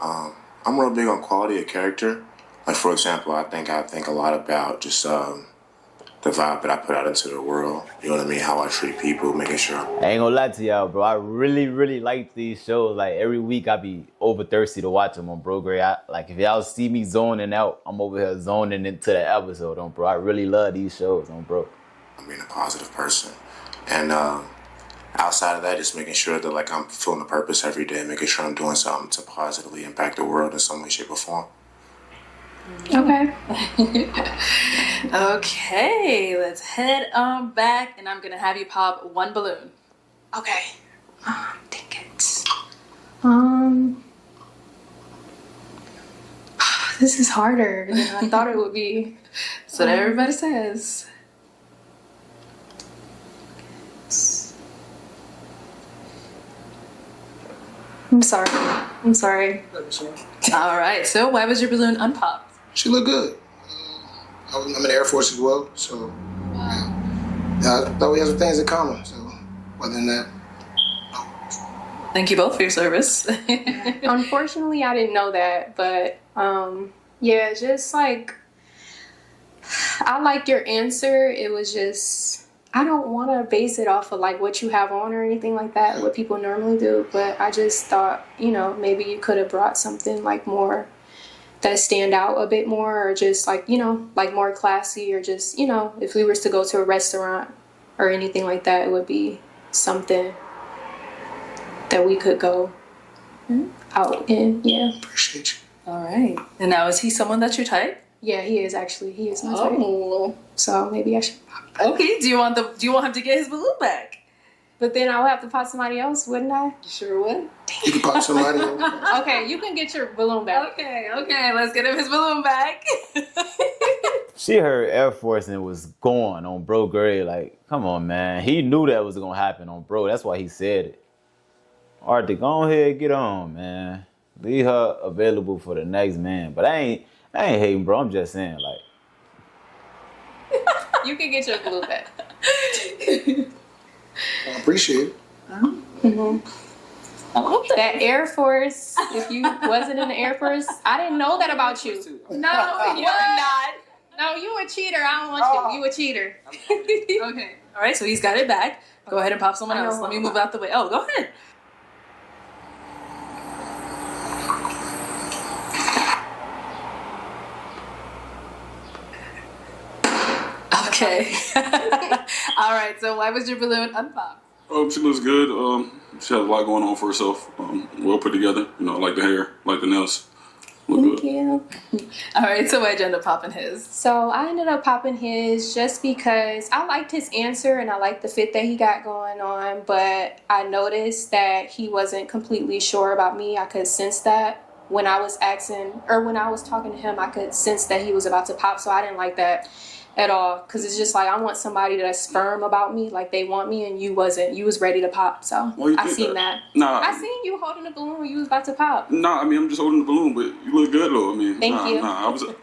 I'm real big on quality of character. Like, for example, I think a lot about just the vibe that I put out into the world. You know what I mean? How I treat people, making sure. I ain't gonna lie to y'all, bro. I really like these shows. Like every week, I be over thirsty to watch them on Bro Gray. Like if y'all see me zoning out, I'm over here zoning into the episode on bro. I really love these shows on bro. I'm being a positive person, and outside of that, just making sure that like I'm fulfilling a purpose every day, making sure I'm doing something to positively impact the world in some way, shape, or form. Okay. Okay, let's head on back, and I'm gonna have you pop one balloon. Okay. Dang it. This is harder than I thought it would be. That's what everybody says. I'm sorry. All right, so why was your balloon unpopped? She looked good. I'm in the Air Force as well, so yeah, I thought we had some things in common. So other than that, Thank you both for your service. Unfortunately, I didn't know that, but yeah, just like I liked your answer. It was just I don't want to base it off of like what you have on or anything like that, what people normally do. But I just thought, maybe you could have brought something like more that stand out a bit more, or just like like more classy, or just if we were to go to a restaurant or anything like that, it would be something that we could go out in. Yeah. Appreciate you. All right. And now, is he someone that's your type? Yeah, he is actually. He is my type. So maybe I should. Okay. Do you want him to get his balloon back? But then I'll have to pop somebody else, wouldn't I? You sure would. You can pop somebody else. Okay, you can get your balloon back. Okay. Let's get him his balloon back. She heard Air Force and was going on Bro Gray. Like, come on, man. He knew that was gonna happen on Bro. That's why he said it. Arthur, go ahead, get on, man. Leave her available for the next man. But I ain't hating, bro. I'm just saying, like. You can get your balloon back. I appreciate it. That Air Force, if you wasn't in the Air Force, I didn't know that about you. No, you're not. No, you a cheater. I don't want you. You a cheater. Okay. All right. So he's got it back. Go ahead and pop someone else. Let me move out the way. Oh, go ahead. Okay. All right. So why was your balloon unpopped? She looks good. She has a lot going on for herself. Well put together. I like the hair, like the nails. Look Thank you. All right. So why'd you end up popping his? So I ended up popping his just because I liked his answer and I liked the fit that he got going on. But I noticed that he wasn't completely sure about me. I could sense that when I was talking to him. I could sense that he was about to pop. So I didn't like that at all, because it's just like I want somebody that's firm about me, like they want me, and you wasn't. You was ready to pop, so I seen that. Nah, I seen you holding the balloon when you was about to pop. Nah, I'm just holding the balloon, but you look good though. Thank you.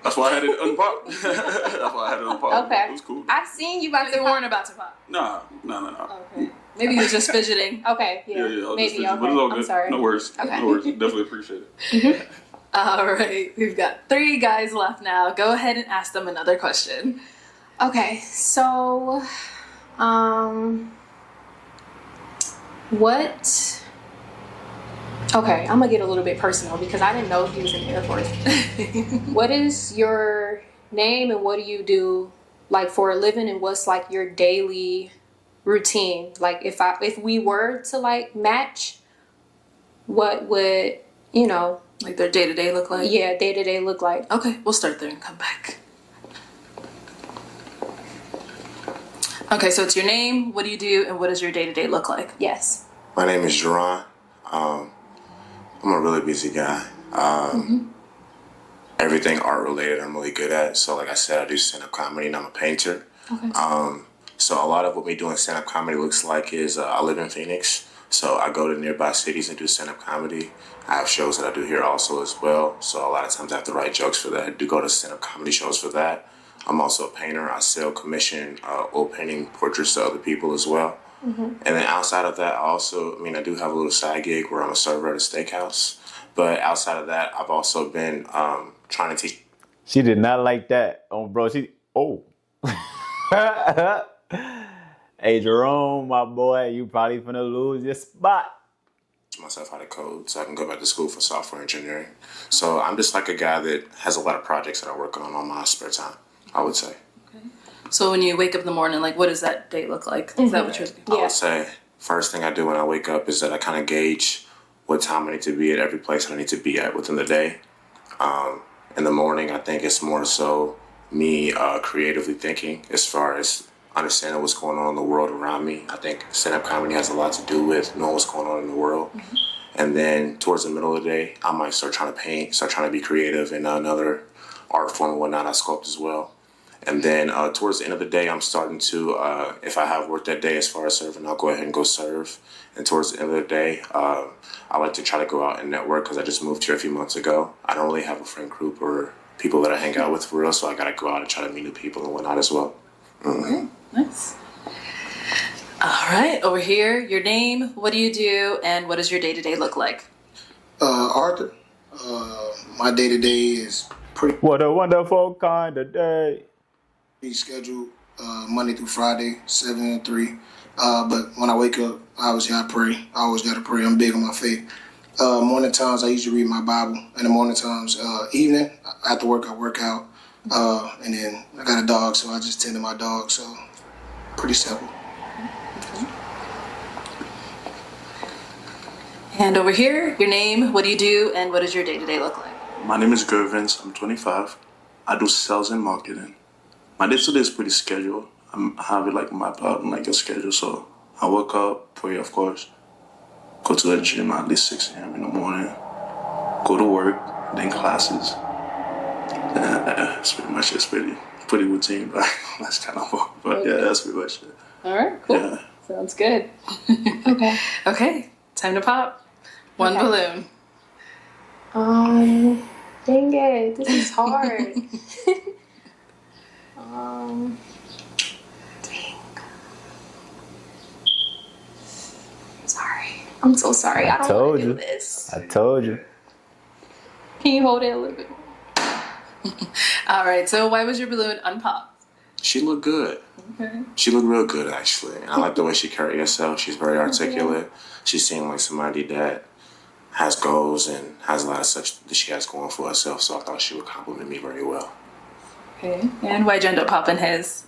That's why I had it unpopped. That's why I had it unpopped. Okay, it was cool. I seen you about to. They weren't about to pop. Nah. Okay. Maybe you was just fidgeting. Okay, yeah. Maybe. Okay. But it's all good. I'm sorry. No worries. Okay. No worries. Definitely appreciate it. All right. We've got 3 guys left now. Go ahead and ask them another question. Okay, so, what? Okay, I'm gonna get a little bit personal because I didn't know he was in the Air Force. What is your name and what do you do, like, for a living, and what's like your daily routine? Like, if we were to like match, what would like their day-to-day look like? Yeah, day-to-day look like. Okay, we'll start there and come back. Okay, so it's your name, what do you do, and what does your day-to-day look like? Yes. My name is Jerron. I'm a really busy guy. Everything art related I'm really good at. So like I said, I do stand-up comedy and I'm a painter. Okay. So a lot of what we do in stand-up comedy looks like is I live in Phoenix. So I go to nearby cities and do stand-up comedy. I have shows that I do here also as well. So a lot of times I have to write jokes for that. I do go to stand-up comedy shows for that. I'm also a painter. I sell commission oil painting portraits to other people as well. And then outside of that, I do have a little side gig where I'm a server at a steakhouse. But outside of that, I've also been trying to teach. She did not like that. Bro, Hey, Jerome, my boy, you probably finna lose your spot. Myself how to code so I can go back to school for software engineering. So I'm just like a guy that has a lot of projects that I work on my spare time, I would say. So when you wake up in the morning, like, what does that day look like? Is that what you're thinking? I would say first thing I do when I wake up is that I kind of gauge what time I need to be at every place I need to be at within the day. In the morning, I think it's more so me creatively thinking as far as understanding what's going on in the world around me. I think stand-up comedy has a lot to do with knowing what's going on in the world. Mm-hmm. And then towards the middle of the day, I might start trying to paint, start trying to be creative in another art form and whatnot. I sculpt as well. And then towards the end of the day, I'm starting to, if I have work that day as far as serving, I'll go ahead and go serve. And towards the end of the day, I like to try to go out and network because I just moved here a few months ago. I don't really have a friend group or people that I hang out with for real, so I got to go out and try to meet new people and whatnot as well. Mm-hmm. Nice. All right, over here, your name, what do you do, and what does your day-to-day look like? Arthur. My day-to-day is pretty... What a wonderful kind of day. Scheduled Monday through Friday, 7 to 3. But when I wake up, obviously I pray. I always got to pray. I'm big on my faith. Morning times, I usually read my Bible. And the morning times, evening, after work, I work out. And then I got a dog, so I just tend to my dog. So pretty simple. And over here, your name, what do you do, and what does your day-to-day look like? My name is Gervins. I'm 25. I do sales and marketing. My day-to-day is pretty scheduled. I have it like mapped out in like a schedule. So I wake up, pray, of course, go to the gym at least 6 a.m. in the morning, go to work, then classes. That's pretty much it. It's pretty routine, but that's kind of fun. But okay. Yeah, that's pretty much it. All right, cool. Yeah. Sounds good. Okay. Okay, time to pop. One balloon. Dang it, this is hard. Dang. Sorry. I'm so sorry. I don't want to do this. I told you. Can you hold it a little bit more? All right, so why was your balloon unpopped? She looked good. Okay. She looked real good, actually. And I like the way she carried herself. She's very articulate. She seemed like somebody that has goals and has a lot of such that she has going for herself. So I thought she would compliment me very well. Okay. And why'd you end up popping his?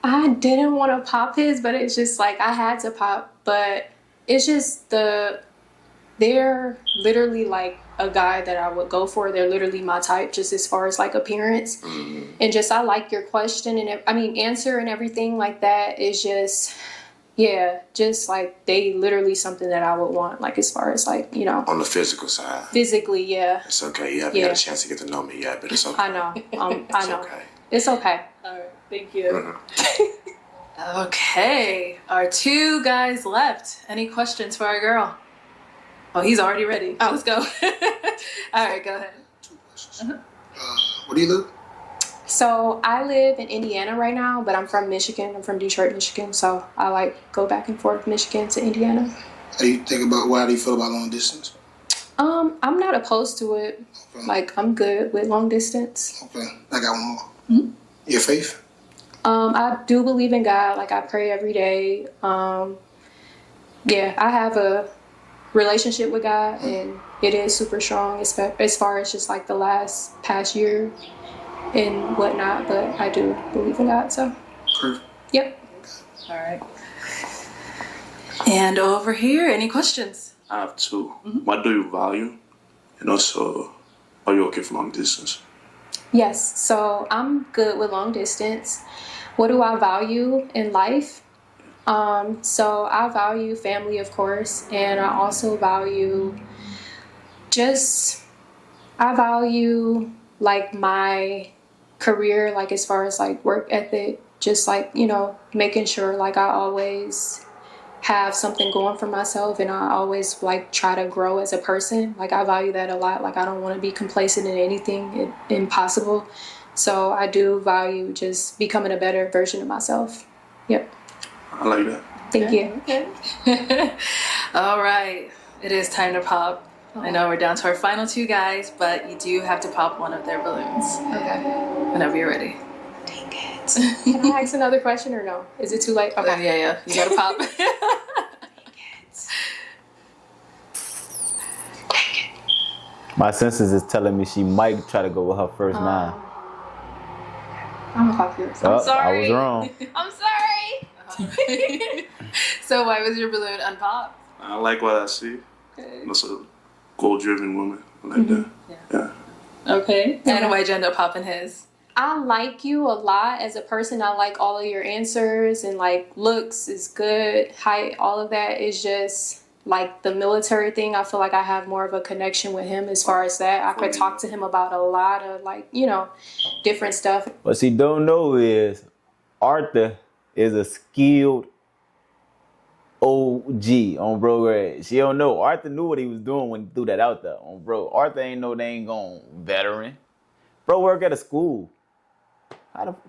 I didn't want to pop his, but it's just like I had to pop. But it's just they're literally like a guy that I would go for. They're literally my type, just as far as like appearance. Mm-hmm. And just I like your question and answer and everything like that is just, yeah, just like they literally something that I would want, like as far as like, on the physical side. Physically, yeah. It's okay. You haven't had a chance to get to know me yet, but it's okay. I know. I know. Okay. It's okay. All right, thank you. Mm-hmm. Okay, our 2 guys left. Any questions for our girl? Oh, he's already ready. Oh, let's go. All right, go ahead. 2 questions. Where do you live? So I live in Indiana right now, but I'm from Michigan. I'm from Detroit, Michigan. So I like go back and forth Michigan to Indiana. How do you feel about long distance? I'm not opposed to it. Okay. Like I'm good with long distance. Okay, I got one more. Mm-hmm. Your faith? I do believe in God. Like I pray every day. Yeah, I have a relationship with God, and it is super strong as far as just like the past year and whatnot. But I do believe in God. So. Perfect. Yep. All right. And over here, any questions? I have 2. Mm-hmm. What do you value? And also, are you okay for long distance? Yes. So I'm good with long distance. What do I value in life? So I value family, of course, and I also value like my career, like as far as like work ethic, just like, making sure like I always have something going for myself and I always like try to grow as a person. Like I value that a lot. Like I don't want to be complacent in anything impossible. So I do value just becoming a better version of myself. Yep. I like that. Thank you. Okay. All right. It is time to pop. I know we're down to our final 2 guys, but you do have to pop one of their balloons. Okay. Whenever you're ready. Dang it. Can I ask another question or no? Is it too late? Okay. Yeah. You gotta pop. My senses is telling me she might try to go with her first 9. I'm gonna pop yours. Oh, I'm sorry. I was wrong. I'm sorry. So why was your balloon unpopped? I like what I see. Okay. That's a goal-driven woman. I like that. Yeah. Okay. And why'd you end up popping his? I like you a lot as a person. I like all of your answers and like looks is good. Height, all of that is just like the military thing. I feel like I have more of a connection with him as far as that. I could talk to him about a lot of like, different stuff. What she don't know is Arthur is a skilled OG on bro grade. She don't know. Arthur knew what he was doing when he threw that out there on bro. Arthur ain't know they ain't going veteran. Bro work at a school.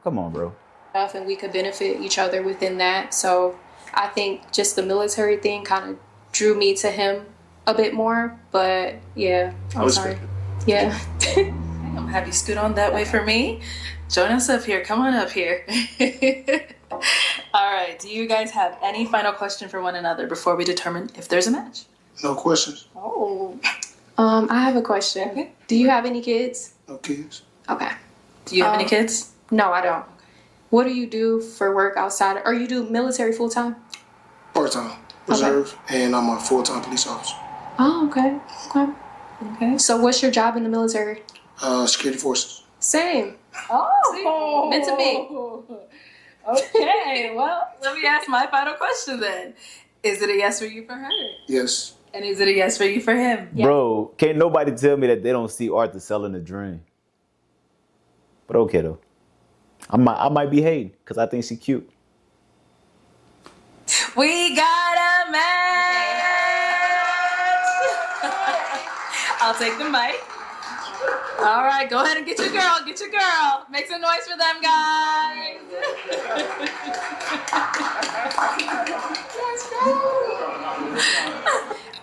Come on, bro. And we could benefit each other within that. So I think just the military thing kind of drew me to him a bit more. But yeah, I'm sorry. Yeah. I'm gonna have you scoot on that way for me. Join us up here. Come on up here. All right. Do you guys have any final question for one another before we determine if there's a match? No questions. Oh. I have a question. Okay. Do you have any kids? No kids. Okay. Do you have any kids? No, I don't. What do you do for work outside? Or you do military full time? Part-time. Reserve. And I'm a full-time police officer. Oh, okay. Okay. So what's your job in the military? Security forces. Same. Oh. Meant to be. Okay. Well, let me ask my final question then. Is it a yes for you for her? Yes. And is it a yes for you for him? Bro, can't nobody tell me that they don't see Arthur selling a dream. But okay though. I might be hating because I think she cute. We got a match! I'll take the mic. All right, go ahead and get your girl. Get your girl. Make some noise for them, guys.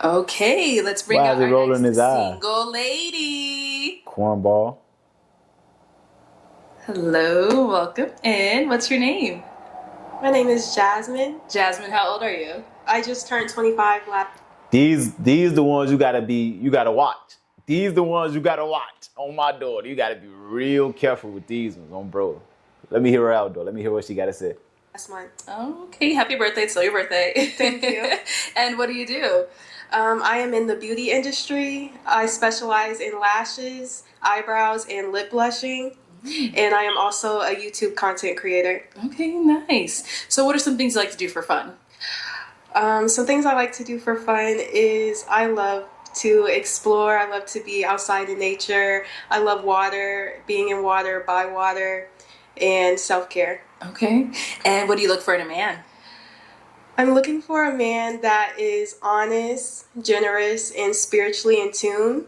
Okay, let's bring Why out is he our rolling next his eye? single lady. Cornball. Hello, welcome in. What's your name? My name is Jasmine. Jasmine, how old are you? I just turned 25 last. These the ones you gotta watch. These the ones you gotta watch on my daughter. You gotta be real careful with these ones on bro. Let me hear her out though. Let me hear what she gotta say. month. Okay, happy birthday. It's still your birthday. Thank you. And what do you do? I am in the beauty industry. I specialize in lashes, eyebrows, and lip blushing. And I am also a YouTube content creator. Okay, nice. So what are some things you like to do for fun? Some things I like to do for fun is I love to explore. I love to be outside in nature. I love water, being in water, by water, and self-care. Okay. And what do you look for in a man? I'm looking for a man that is honest, generous, and spiritually in tune,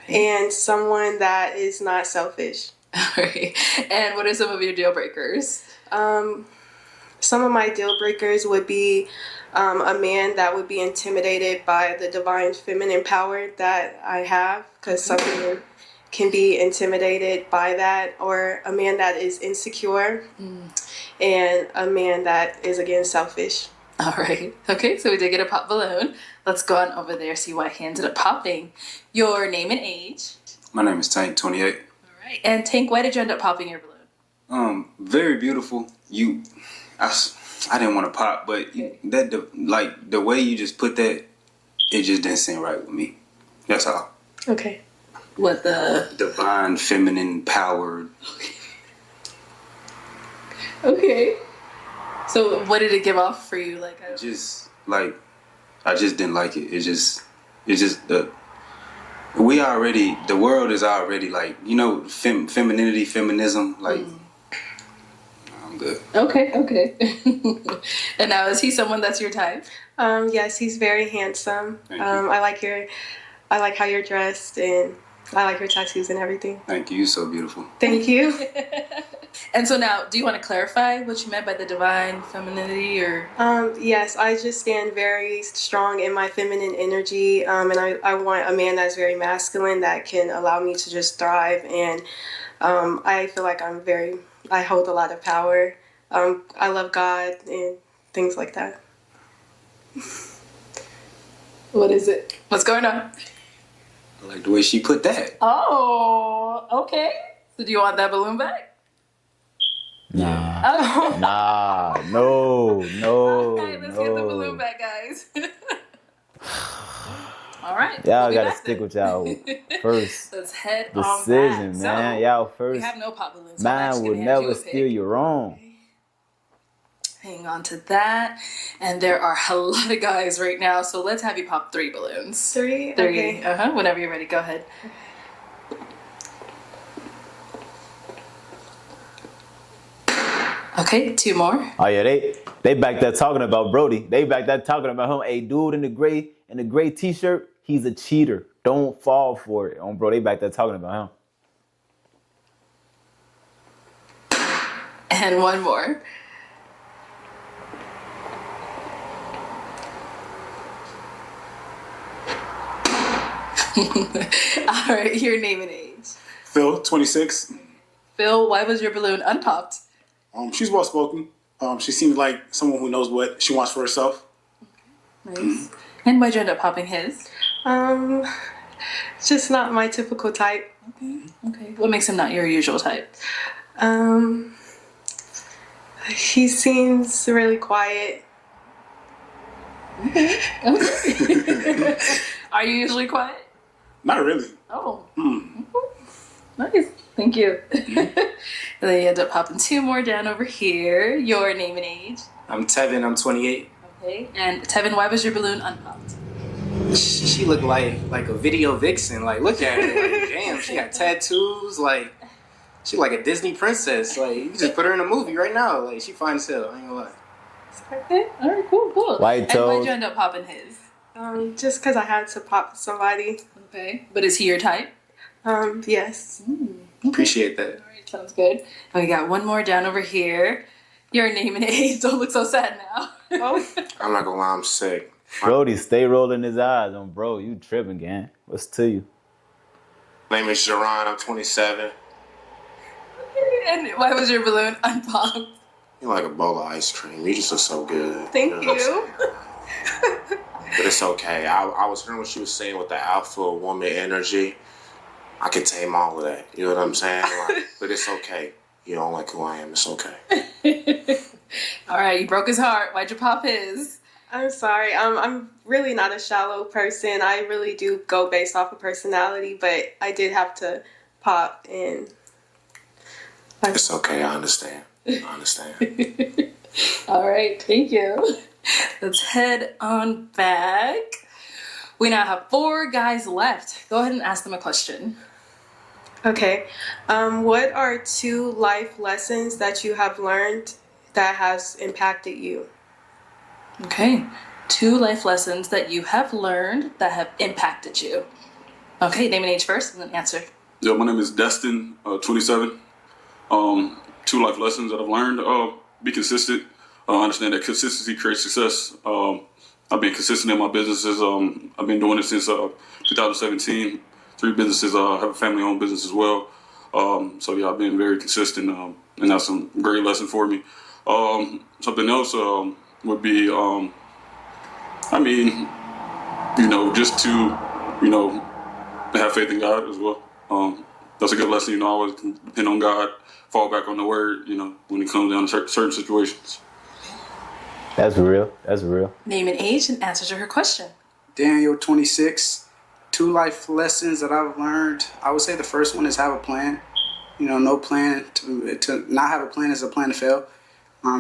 and someone that is not selfish. All right. And what are some of your deal breakers? Some of my deal breakers would be a man that would be intimidated by the divine feminine power that I have, because some people can be intimidated by that, or a man that is insecure, and a man that is, again, selfish. All right. Okay, so we did get a pop balloon. Let's go on over there, see why he ended up popping. Your name and age. My name is Tank, 28. All right. And Tank, why did you end up popping your balloon? Very beautiful. I didn't want to pop, but the way you just put that, it just didn't seem right with me. That's all. Okay. What the divine feminine power? Okay. So what did it give off for you? I just didn't like it. It's just the world is already like, femininity, feminism, like. I'm good. Okay. And now, is he someone that's your type? Yes, he's very handsome. Thank you. I like how you're dressed, and I like your tattoos and everything. Thank you. You're so beautiful. Thank you. And so now, do you want to clarify what you meant by the divine femininity, or? Yes, I just stand very strong in my feminine energy, and I want a man that's very masculine that can allow me to just thrive. And I feel like I hold a lot of power. I love God and things like that. What is it? What's going on? I like the way she put that. Oh, okay. So do you want that balloon back? Nah. Nah. No. Okay, let's get the balloon back, guys. All right. Y'all we'll be gotta back stick then. with y'all first Let's head decision, on back. man. So, Y'all we first. have no pop balloons. So I'm Mine actually will gonna hand you never a steal pick. your own. Hang on to that. And there are a lot of guys right now, so let's have you pop 3 balloons. 3? 3. Okay. Whenever you're ready, go ahead. Okay, 2 more. Oh yeah, they back there talking about Brody. They back there talking about him. A dude in the gray t-shirt, he's a cheater. Don't fall for it. Bro, they back there talking about him. And 1 more. All right, your name and age. Phil, 26. Phil, why was your balloon unpopped? She's well spoken. She seems like someone who knows what she wants for herself. Nice. And why'd you end up popping his? Just not my typical type. Okay. What makes him not your usual type? He seems really quiet. Okay. Are you usually quiet? Not really. Oh. Nice. Thank you. And then you end up popping 2 more down over here. Your name and age. I'm Tevin. I'm 28. Okay. And Tevin, why was your balloon unpopped? She looked like a video vixen. Like, look at her. Like, damn, she got tattoos. Like, she like a Disney princess. Like, you just put her in a movie right now. Like, she fine as hell. I ain't gonna lie. Okay. All right. Cool. White And toes. why'd you end up popping his? Just because I had to pop somebody. Okay. But is he your type? Yes. Appreciate that. All right. Sounds good. And we got 1 more down over here. Your name and age. Don't look so sad now. Oh. I'm not gonna lie, I'm sick. Brody, stay rolling his eyes on bro. You tripping, gang. What's to you? My name is Jerron, I'm 27. And why was your balloon unpopped? You like a bowl of ice cream. You just look so good. Thank know what I'm you. saying? But it's okay. I was hearing what she was saying with the alpha woman energy. I could tame all of that. You know what I'm saying? Like, but it's okay. You don't like who I am. It's okay. All right, you broke his heart. Why'd you pop his? I'm sorry. I'm really not a shallow person. I really do go based off of personality, but I did have to pop in. It's okay. I understand. All right, thank you. Let's head on back. We now have 4 guys left. Go ahead and ask them a question. Okay. What are 2 life lessons that you have learned that has impacted you? Okay, 2 life lessons that you have learned that have impacted you. Okay, name and age first, and then answer. Yeah, my name is Destin, 27. 2 life lessons that I've learned. Be consistent. Understand that consistency creates success. I've been consistent in my businesses. I've been doing it since 2017. 3 businesses. I have a family-owned business as well. So yeah, I've been very consistent, and that's a great lesson for me. Something else would be, just to, have faith in God as well. That's a good lesson. Always depend on God, fall back on the word, when it comes down to certain situations. That's real. Name and age and answer to her question. Daniel, 26. 2 life lessons that I've learned. I would say the first one is have a plan. No plan to not have a plan is a plan to fail.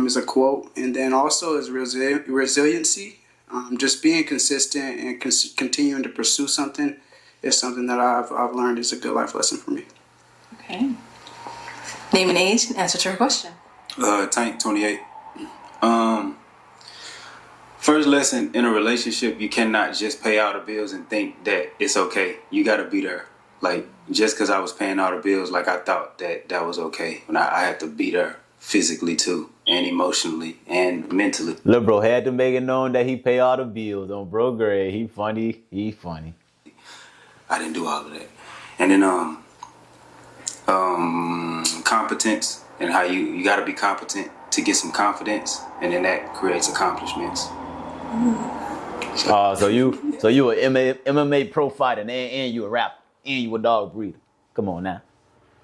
Is a quote, and then also is resiliency. Just being consistent and continuing to pursue something is something that I've learned is a good life lesson for me. Okay. Name and age and answer to her question. Tank, 28. First lesson in a relationship, you cannot just pay all the bills and think that it's okay. You gotta be there. Like, just because I was paying all the bills, like, I thought that was okay. When I had to beat her physically, too, and emotionally, and mentally. Lil' bro had to make it known that he pay all the bills on bro grade. He funny. I didn't do all of that. And then, competence, and how you got to be competent to get some confidence, and then that creates accomplishments. So you a MMA pro fighter and you a rapper and you a dog breeder. Come on now.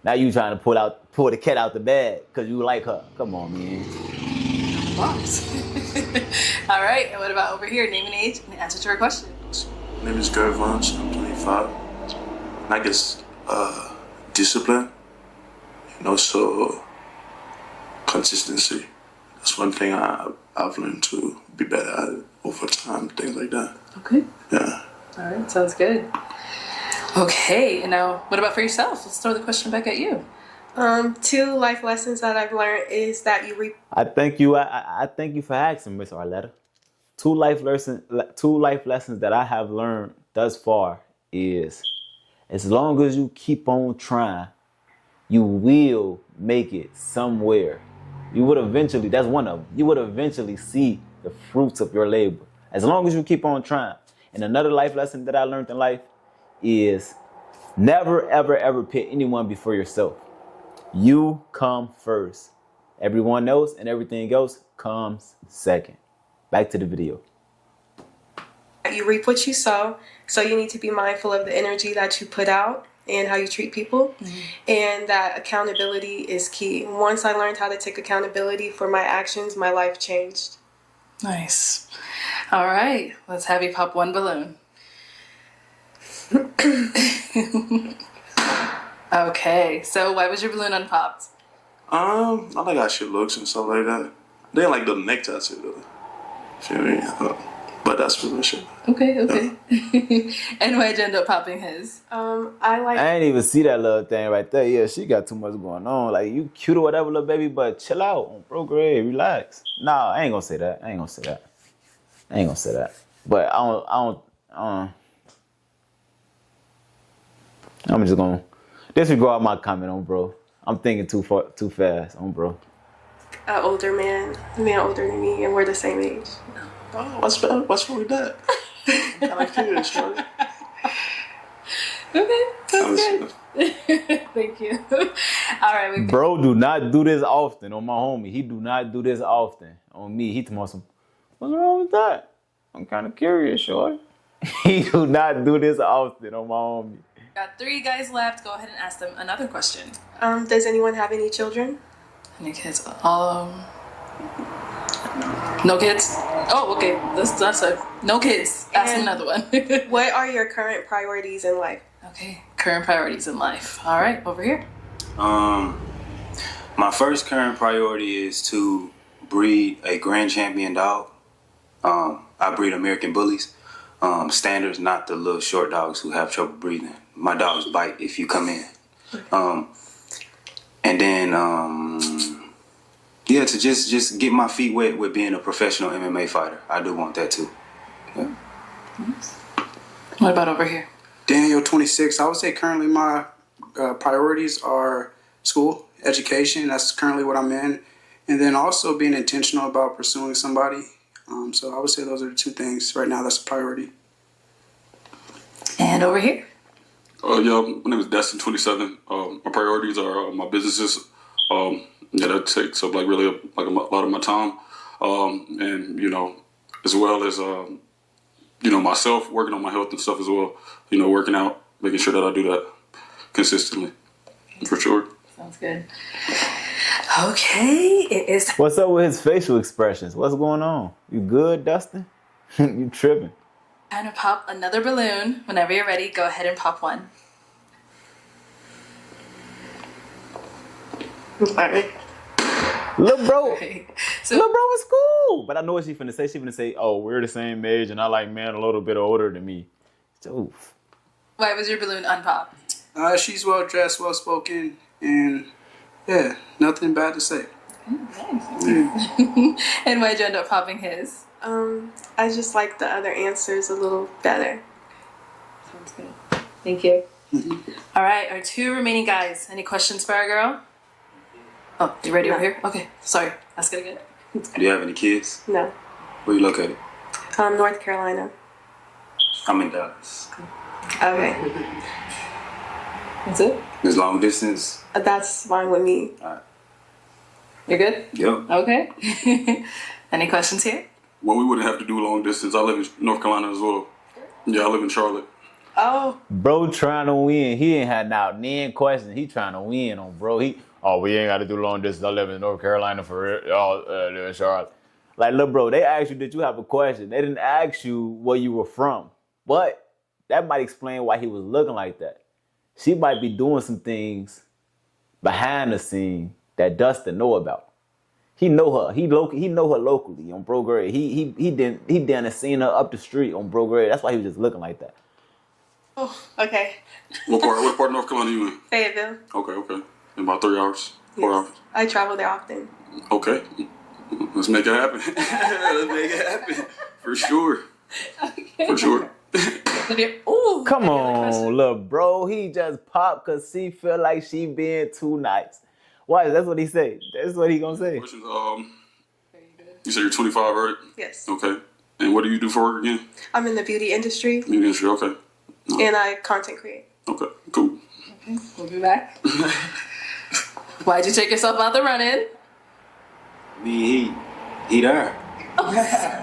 Now you trying to pull the cat out the bag because you like her. Come on, man. All right, and what about over here? Name and age and answer to her question. My name is Gary Vance. I'm 25. And I guess discipline and also consistency. That's one thing I've learned to be better at over time, things like that. Okay. Yeah. All right, sounds good. Okay, and now what about for yourself? Let's throw the question back at you. 2 life lessons that I've learned is that you I thank you for asking, Miss Arletta. 2 life lessons that I have learned thus far is as long as you keep on trying, you will make it somewhere. You would eventually, that's one of them, you would eventually see the fruits of your labor. As long as you keep on trying. And another life lesson that I learned in life is never, ever, ever put anyone before yourself. You come first. Everyone else and everything else comes second. Back to the video. You reap what you sow, so you need to be mindful of the energy that you put out and how you treat people, and that accountability is key. Once I learned how to take accountability for my actions, my life changed. Nice. All right, let's have you pop 1 balloon. Okay, so why was your balloon unpopped? I like how she looks and stuff like that. They like the neck tattoo though. Feel me? But that's really shit. Okay. And why'd you end up popping his? I ain't even see that little thing right there. Yeah, she got too much going on. Like, you cute or whatever, little baby, but chill out. Bro, grade, relax. Nah, I ain't gonna say that. But I'm just gonna disregard my comment on bro. I'm thinking too fast on bro. An older man, a man older than me, and we're the same age. Oh, what's wrong with that? I'm kind of curious, shorty. Okay, sounds good. Thank you. All right, Bro do not do this often on my homie. He do not do this often on me. He told me, what's wrong with that? I'm kind of curious, shorty. He do not do this often on my homie. Got 3 guys left. Go ahead and ask them another question. Does anyone have any children? Any kids? No kids? Oh, okay. That's a no kids. Ask another one. What are your current priorities in life? Okay, current priorities in life. All right, over here. My first current priority is to breed a grand champion dog. I breed American bullies. Standards, not the little short dogs who have trouble breathing. My dogs bite if you come in. And then, to just get my feet wet with being a professional MMA fighter. I do want that too. Yeah. What about over here? Daniel, 26. I would say currently my priorities are school, education. That's currently what I'm in. And then also being intentional about pursuing somebody. So I would say those are the 2 things right now that's a priority. And over here? Yeah, my name is Destin, 27. My priorities are my businesses. That takes up like really a lot of my time. And as well as myself, working on my health and stuff as well. Working out, making sure that I do that consistently, for sure. Sounds good. Okay, it is. What's up with his facial expressions? What's going on? You good, Dustin? You tripping? Time to pop another balloon. Whenever you're ready, go ahead and pop 1. Sorry. Lil' bro. So, Lil' bro is cool. But I know what she finna say. She finna say, oh, we're the same age and I like man a little bit older than me. Oof. Why was your balloon unpopped? She's well dressed, well spoken, and yeah, nothing bad to say. Nice. Yeah. And why'd you end up popping his? I just like the other answers a little better. Sounds good. Thank you. All right, our 2 remaining guys. Any questions for our girl? Oh, you ready over here? Okay, sorry. That's gonna get it. Do you have any kids? No. Where you located? North Carolina. I'm in Dallas. Okay. That's it? It's long distance. That's fine with me. You're good? Yep. Okay. Any questions here? Well, we wouldn't have to do long distance. I live in North Carolina as well. Yeah, I live in Charlotte. Oh. Bro trying to win. He ain't had out any questions. He trying to win on bro. We ain't got to do long distance. I live in North Carolina for real. Y'all live in Charlotte. Like, look, bro, they asked you, did you have a question? They didn't ask you where you were from. But that might explain why he was looking like that. She might be doing some things behind the scene that Dustin know about. He know her. He know her locally on Bro Grade. He done seen her up the street on Bro Grade. That's why he was just looking like that. Oh, okay. What part of North Carolina you in? Fayetteville. Okay. In about 3 hours, 4 hours. I travel there often. Okay. Let's make it happen. Let's make it happen. For sure. Okay. For sure. Ooh, Come on, look, bro. He just popped because she feel like she being too nice. Why? That's what he say. That's what he gonna say. Questions. You said you're 25, right? Yes. Okay. And what do you do for work again? I'm in the beauty industry. Beauty industry. Okay. And I content create. Okay. Cool. Okay, we'll be back. Why'd you take yourself out the running? I mean, he there.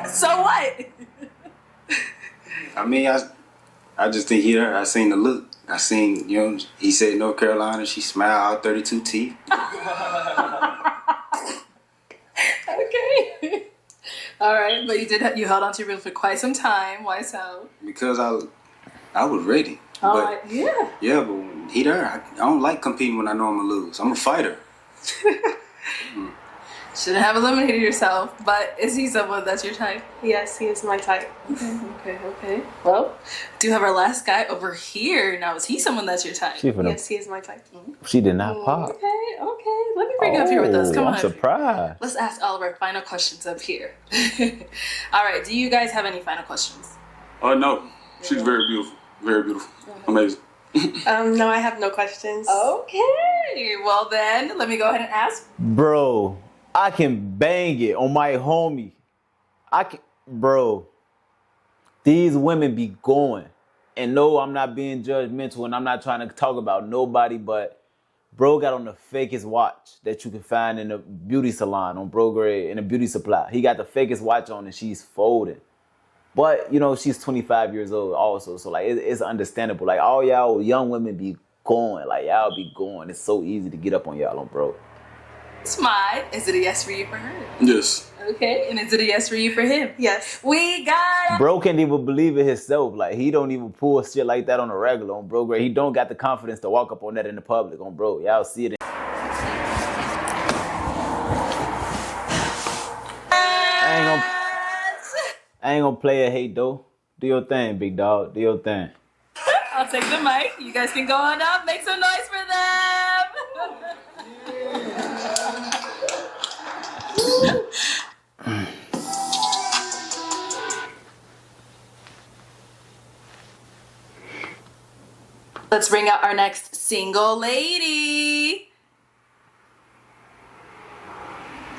So what? I mean, I just think he there. I seen the look. I seen, he said North Carolina. She smiled all 32 teeth. Okay. All right, but you held on to your reel for quite some time. Why so? Because I was ready. Yeah. Yeah, but when he there, I don't like competing when I know I'm gonna lose. I'm a fighter. Shouldn't have eliminated yourself, but is he someone that's your type? Yes, he is my type. Okay. Well, do you have our last guy over here? Now, is he someone that's your type? Yes, he is my type. She did not pop. Okay. Let me bring you up here with us. Come on. I'm surprised. Let's ask all of our final questions up here. All right. Do you guys have any final questions? No. She's very beautiful. Very beautiful. Amazing. No, I have no questions. Okay. Well, then, let me go ahead and ask. Bro, I can bang it on my homie. Bro, these women be going. And no, I'm not being judgmental and I'm not trying to talk about nobody, but bro got on the fakest watch that you can find in a beauty salon on Bro Grade, in a beauty supply. He got the fakest watch on and she's folding. But, she's 25 years old also. So, like, it's understandable. Like, all y'all young women be going. Like, y'all be going. It's so easy to get up on y'all on bro. Smile. Is it a yes for you for her? Yes. Okay. And is it a yes for you for him? Yes. We got it. Bro can't even believe it himself. Like, he don't even pull shit like that on a regular on Bro Grade. He don't got the confidence to walk up on that in the public on bro. Y'all see it. I ain't gonna play a hate though. Do your thing, big dog. Do your thing. I'll take the mic. You guys can go on up. Make some noise for them. Let's bring out our next single lady.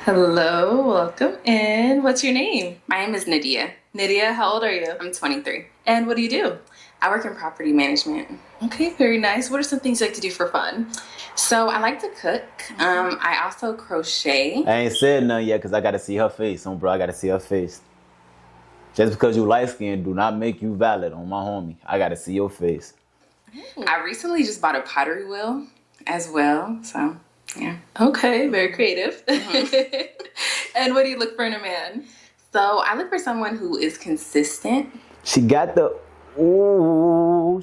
Hello, welcome in. What's your name? My name is Nydia. Nydia, how old are you? I'm 23. And what do you do? I work in property management. Okay, very nice. What are some things you like to do for fun? So I like to cook. I also crochet. I ain't said nothing yet because I gotta see her face. Bro, I gotta see her face. Just because you light skinned do not make you valid on my homie. I gotta see your face. I recently just bought a pottery wheel as well. So, yeah. Okay, very creative. And what do you look for in a man? So I look for someone who is consistent. She got that on,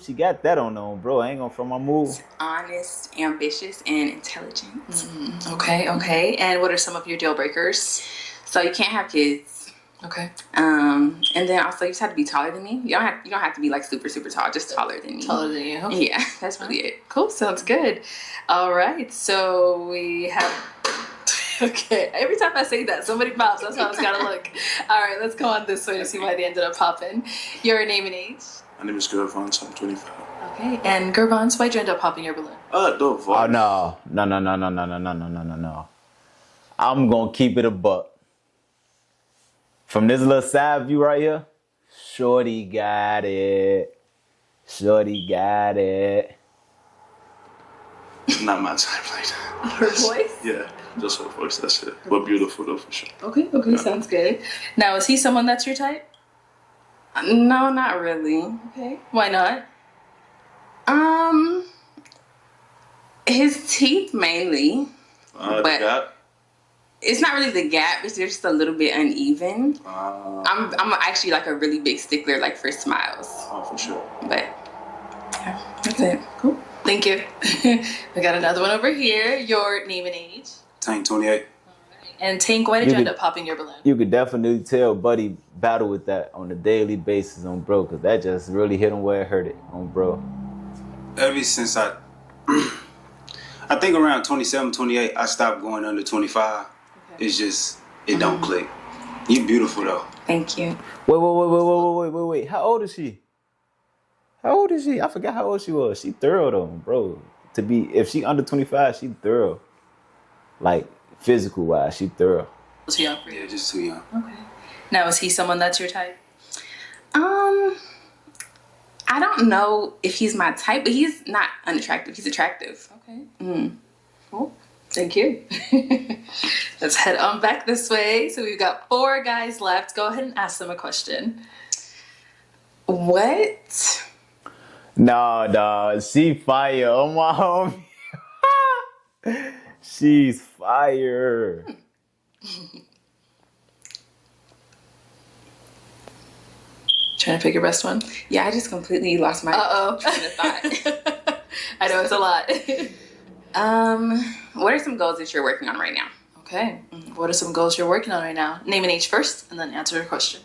bro. I ain't gonna from my move. Honest, ambitious, and intelligent. Okay. And what are some of your deal breakers? So you can't have kids. Okay. And then also you just have to be taller than me. You don't have to be like super, super tall, just taller than me. Taller than you. Okay. Yeah, that's really it. Cool, sounds good. All right, so we have... Okay, every time I say that, somebody pops. That's how it's gotta look. All right, let's go on this way to see why they ended up popping. Your name and age? My name is Gervonta. I'm 25. Okay, and Gervons, why'd you end up popping your balloon? The voice. Oh no. I'm gonna keep it a buck. From this little side view right here, Shorty got it. Shorty got it. Not my type like that. Her voice? Yeah, just her voice. That's it. But beautiful though for sure. Okay, Yeah. sounds good. Now, is he someone that's your type? No, not really. Okay. Why not? His teeth mainly. The but gap. it's not really the gap. It's just a little bit uneven. I'm actually like a really big stickler like for smiles. Oh, for sure. But yeah, that's it. Cool. Thank you. We got another one over here. Your name and age. Tank 28. And Tank, why did you end up popping your balloon? You could definitely tell Buddy battle with that on a daily basis on bro, because that just really hit him where it hurt it on bro. Ever since I think around 27, 28, I stopped going under 25. Okay. It's just, it don't click. You beautiful though. Thank you. Wait. How old is she? I forgot how old she was. She thorough though, bro. If she under 25, she thorough. Like, physical wise, she thorough. Was he young for you? Yeah, just too young. Okay. Now, is he someone that's your type? I don't know if he's my type, but he's not unattractive. He's attractive. Okay. Cool. Thank you. Let's head on back this way. So we've got 4 guys left. Go ahead and ask them a question. What? Nah, dog. She fire on my homie. She's fire. Trying to pick your best one? Yeah, I just completely lost my train of thought. I know it's a lot. What are some goals that you're working on right now? Okay. What are some goals you're working on right now? Name and age first, and then answer your question.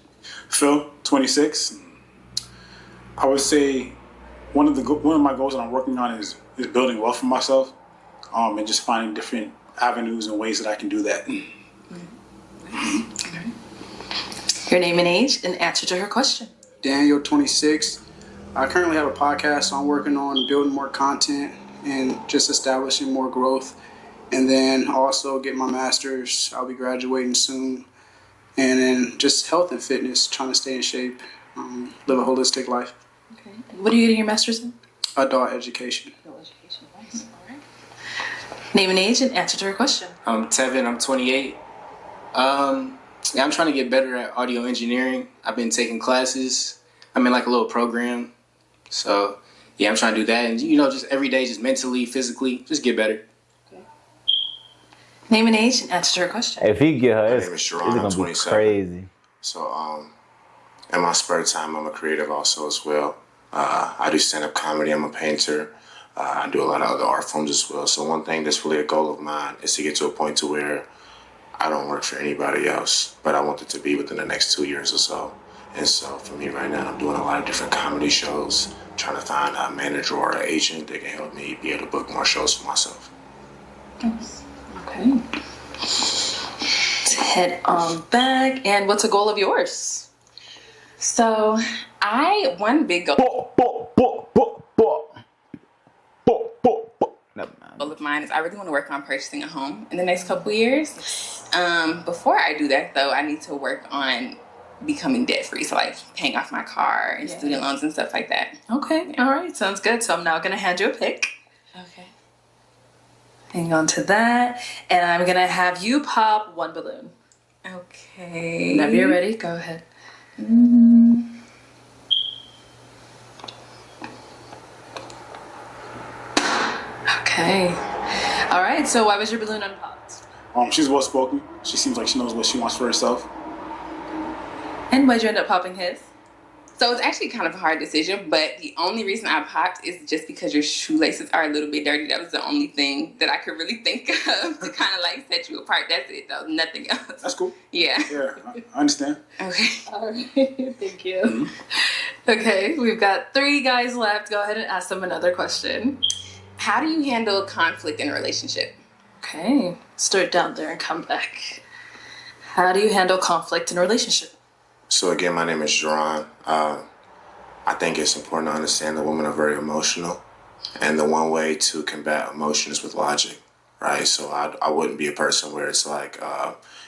Phil, 26. I would say one of my goals that I'm working on is building wealth for myself, and just finding different avenues and ways that I can do that. Your name and age, and answer to her question. Daniel, 26. I currently have a podcast, so I'm working on building more content and just establishing more growth. And then also get my master's. I'll be graduating soon. And then just health and fitness, trying to stay in shape, live a holistic life. Okay. What are you getting your master's in? Adult education. Adult education, nice. All right. Name and age, and answer to her question. I'm Tevin, I'm 28. Yeah, I'm trying to get better at audio engineering. I've been taking classes. I'm in like a little program. So, yeah, I'm trying to do that. And, just every day, just mentally, physically, just get better. Okay. Name and age, and answer to her question. If he get her, My it's name is going Sharon, I'm to be 27. crazy. So, in my spare time, I'm a creative also as well. I do stand-up comedy. I'm a painter. I do a lot of other art forms as well. So one thing that's really a goal of mine is to get to a point to where I don't work for anybody else, but I want it to be within the next 2 years or so. And so for me right now, I'm doing a lot of different comedy shows, trying to find a manager or an agent that can help me be able to book more shows for myself. Okay. Let's head on back. And what's a goal of yours? So, one big goal of mine is I really want to work on purchasing a home in the next couple years. Before I do that, though, I need to work on becoming debt free, so like paying off my car and student loans and stuff like that. Okay, all right, sounds good. So I'm now going to hand you a pick. Okay. Hang on to that, and I'm going to have you pop 1 balloon. Okay. Whenever you're ready, go ahead. Okay. All right, so why was your balloon unpopped? She's well spoken. She seems like she knows what she wants for herself. And why'd you end up popping his? So it's actually kind of a hard decision, but the only reason I popped is just because your shoelaces are a little bit dirty. That was the only thing that I could really think of to kind of like set you apart. That's it, though. Nothing else. That's cool. Yeah. Yeah, I understand. Okay. All right. Thank you. Okay, we've got 3 guys left. Go ahead and ask them another question. How do you handle conflict in a relationship? Okay, start down there and come back. How do you handle conflict in a relationship? So again, my name is Jerron. I think it's important to understand that women are very emotional, and the one way to combat emotion is with logic, right? So I wouldn't be a person where it's like,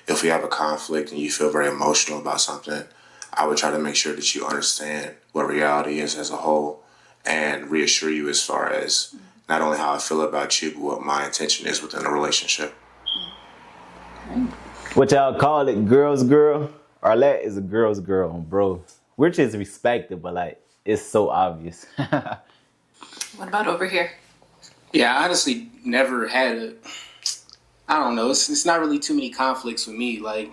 if we have a conflict and you feel very emotional about something, I would try to make sure that you understand what reality is as a whole and reassure you as far as not only how I feel about you, but what my intention is within the relationship. What y'all call it, girl's girl? Arlette is a girl's girl, bro. Which is respected, but like, it's so obvious. What about over here? Yeah, I honestly never had I don't know. It's not really too many conflicts with me. Like,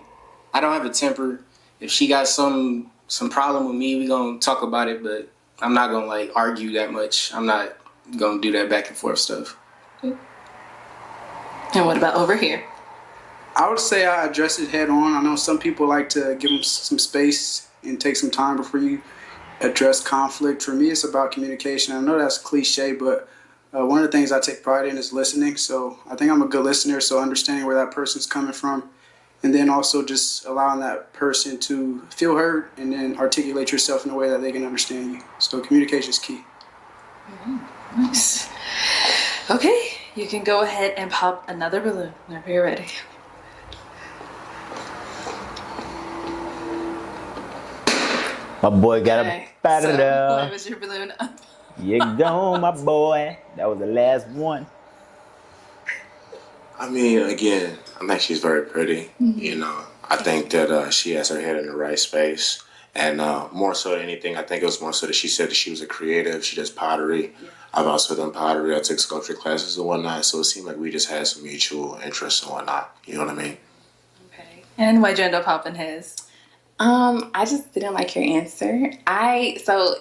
I don't have a temper. If she got some problem with me, we gonna talk about it. But I'm not gonna like argue that much. I'm not gonna do that back and forth stuff. And what about over here? I would say I address it head on. I know some people like to give them some space and take some time before you address conflict. For me, it's about communication. I know that's cliche, but one of the things I take pride in is listening. So I think I'm a good listener, so understanding where that person's coming from, and then also just allowing that person to feel heard and then articulate yourself in a way that they can understand you. So communication is key. Nice. Okay, you can go ahead and pop another balloon whenever you're ready. My boy got a So, what battle. was your balloon? You go, my boy. That was the last one. I mean, again, I think she's very pretty. You know, I think that she has her head in the right space. And more so than anything, I think it was more so that she said that she was a creative. She does pottery. I've also done pottery. I took sculpture classes and whatnot. So it seemed like we just had some mutual interests and whatnot. You know what I mean? Okay. And why'd you end up popping his? I just didn't like your answer. So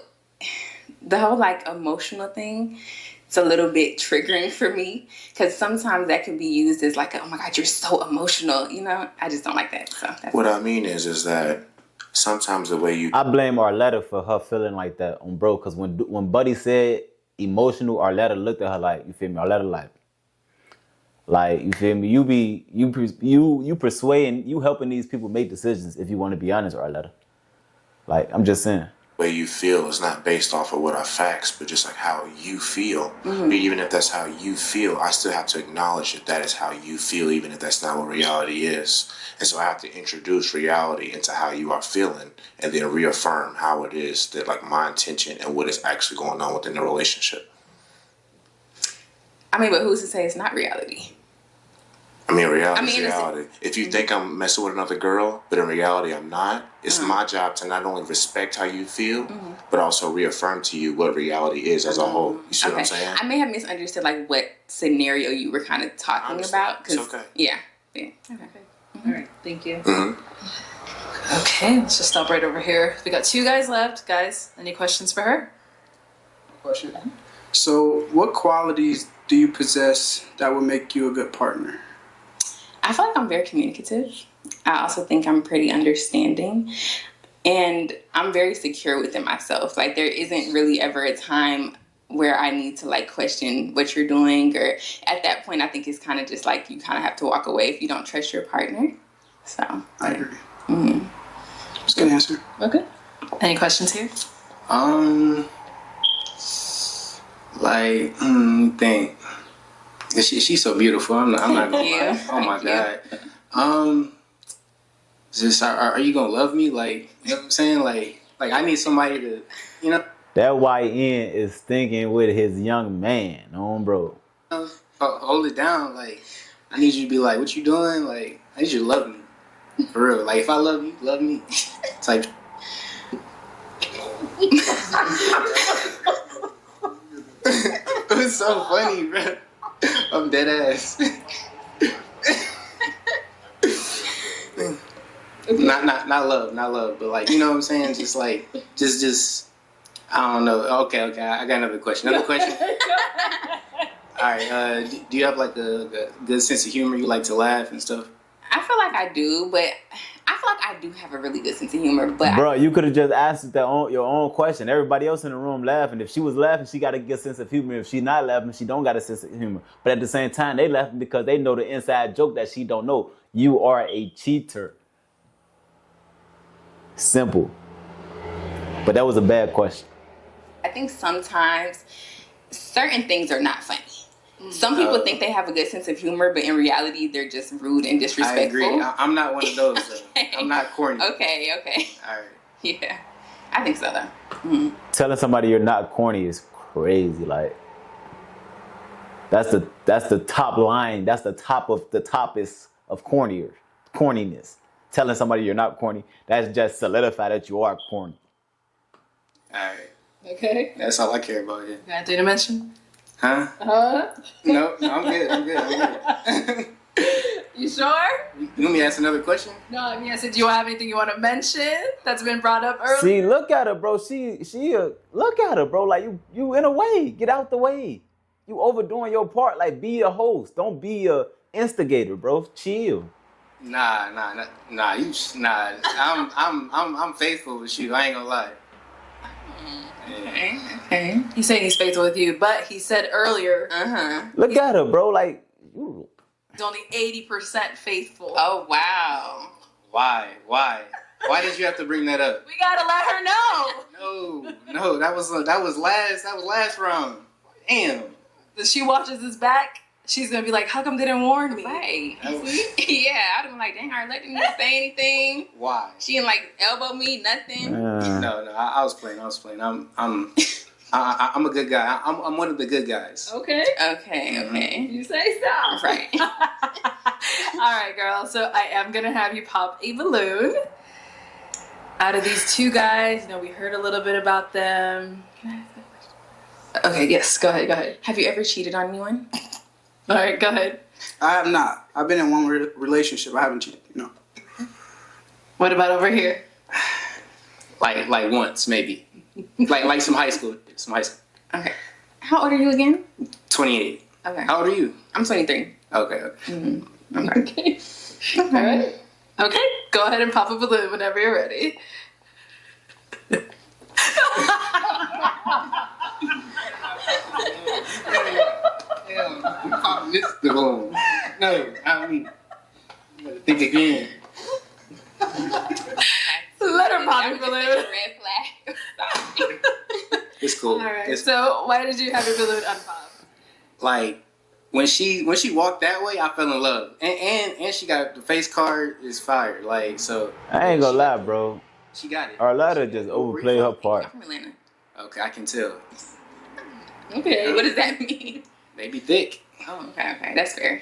the whole like emotional thing, it's a little bit triggering for me because sometimes that can be used as like, oh my God, you're so emotional. You know, I just don't like that. So that's What I mean is that sometimes the way you... I blame Arletta for her feeling like that on bro, because when Buddy said emotional, Arletta looked at her like, you feel me? Arletta like, you feel me? You persuading, you helping these people make decisions if you want to be honest, Arletta. Like, I'm just saying. The way you feel is not based off of what are facts, but just like how you feel. But even if that's how you feel, I still have to acknowledge that that is how you feel, even if that's not what reality is. And so I have to introduce reality into how you are feeling and then reaffirm how it is that like my intention and what is actually going on within the relationship. I mean, but who's to say it's not reality? I mean, reality is reality. If you think I'm messing with another girl, but in reality I'm not, it's my job to not only respect how you feel, but also reaffirm to you what reality is as a whole. You see what I'm saying? I may have misunderstood like what scenario you were kind of talking about. It's okay. Yeah. Okay. All right, thank you. Okay, let's just stop right over here. We got 2 guys left. Guys, any questions for her? Question. So what qualities do you possess that would make you a good partner? I feel like I'm very communicative. I also think I'm pretty understanding. And I'm very secure within myself. Like, there isn't really ever a time where I need to, like, question what you're doing. Or at that point, I think it's kind of just, like, you kind of have to walk away if you don't trust your partner. So. I agree. That's a good answer. Okay. Any questions here? Think. She's so beautiful. I'm not gonna lie. Oh my God. Just are you gonna love me? Like, you know what I'm saying? Like I need somebody to, you know. That YN is thinking with his young man, bro. Hold it down. Like, I need you to be like, what you doing? Like, I need you to love me. For real. Like, if I love you, love me. Type. It was so funny, bro. I'm dead ass. not love, but like, you know what I'm saying? Just like, just, I don't know. Okay, I got another question. All right, do you have like a good sense of humor? You like to laugh and stuff? I feel like I do, but I feel like I do have a really good sense of humor. But bro, you could have just asked your own question. Everybody else in the room laughing. If she was laughing, she got a good sense of humor. If she not laughing, she don't got a sense of humor. But at the same time, they laughing because they know the inside joke that she don't know. You are a cheater. Simple. But that was a bad question. think sometimes certain things are not funny. Some people think they have a good sense of humor, but in reality, they're just rude and disrespectful. I agree. I'm not one of those. Okay. I'm not corny. Okay. All right. Yeah. I think so, though. Telling somebody you're not corny is crazy. Like, that's the top line. That's the top of the toppest of corniness. Telling somebody you're not corny, that's just solidify that you are corny. All right. Okay. That's all I care about. Yeah. Got anything to mention? Huh? No, I'm good. You sure? You want me to ask another question? No, I mean, I said, do you have anything you want to mention that's been brought up earlier? See, look at her, bro. Look at her, bro. Like, you in a way. Get out the way. You overdoing your part. Like, be a host. Don't be a instigator, bro. Chill. Nah. I'm faithful with you. I ain't gonna lie. Okay. He's saying he's faithful with you, but he said earlier, Look at her, bro. Like, you. He's only 80% faithful. Oh, wow. Why? Why did you have to bring that up? We gotta let her know. No. That was last round. Damn. If she watches this back, she's gonna be like, "How come they didn't warn me?" Right. Yeah, I'd have been like, "Dang, Arlette didn't even say anything." Why? She didn't like elbow me, nothing. No. I was playing. I'm a good guy. I'm one of the good guys. Okay. You say so. Right. All right, girl. So I am gonna have you pop a balloon. Out of these two guys, we heard a little bit about them. Okay. Yes. Go ahead. Have you ever cheated on anyone? All right. Go ahead. I have not. I've been in one relationship. I haven't cheated. No. What about over here? Like once maybe. like some high school. Okay. How old are you again? 28. Okay. How old are you? I'm 23. Okay. Okay. All right. Okay. Go ahead and pop a balloon whenever you're ready. Missed the balloon. No, I mean, think again. Let her pop a balloon. Red flag. It's cool. All right. So why did you have your balloon unpop? Like when she walked that way, I fell in love, and she got the face card is fire. Like so. I ain't gonna lie, bro. She got it. Arletta just overplayed her part. I'm from Atlanta. Okay, I can tell. Okay. What does that mean? Maybe thick. Oh, okay. That's fair.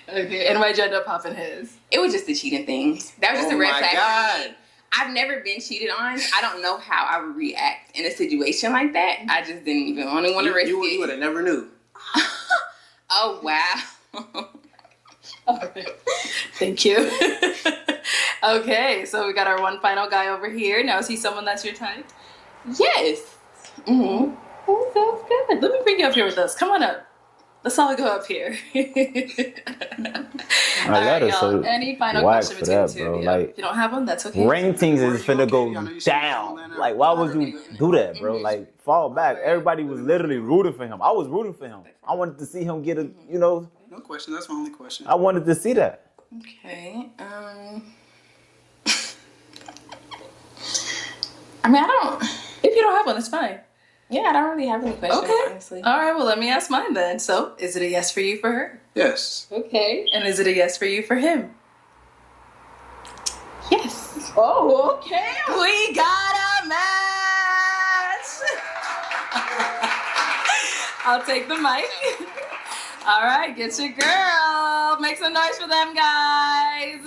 Okay. And why'd you end up popping his? It was just a cheating thing. That was just a red flag. God. For me. I've never been cheated on. I don't know how I would react in a situation like that. I just didn't even want to risk it. You would have never knew. Oh, wow. Thank you. Okay, so we got our one final guy over here. Now, is he someone that's your type? Yes. Mm-hmm. Oh, sounds good. Let me bring you up here with us. Come on up. Let's all go up here. All right, y'all. So any final whack question for between that, the two bro. of you? Like, If you don't have one, that's okay. Ratings is finna go down. Like, why would you do that, bro? Like, fall back. Everybody was literally rooting for him. I was rooting for him. I wanted to see him get a, No question. That's my only question. I wanted to see that. Okay. I mean, I don't. If you don't have one, it's fine. Yeah, I don't really have any questions, Okay. honestly. All right, well, let me ask mine then. So, is it a yes for you for her? Yes. Okay. And is it a yes for you for him? Yes. Oh, okay. We got a match. I'll take the mic. All right, get your girl. Make some noise for them, guys.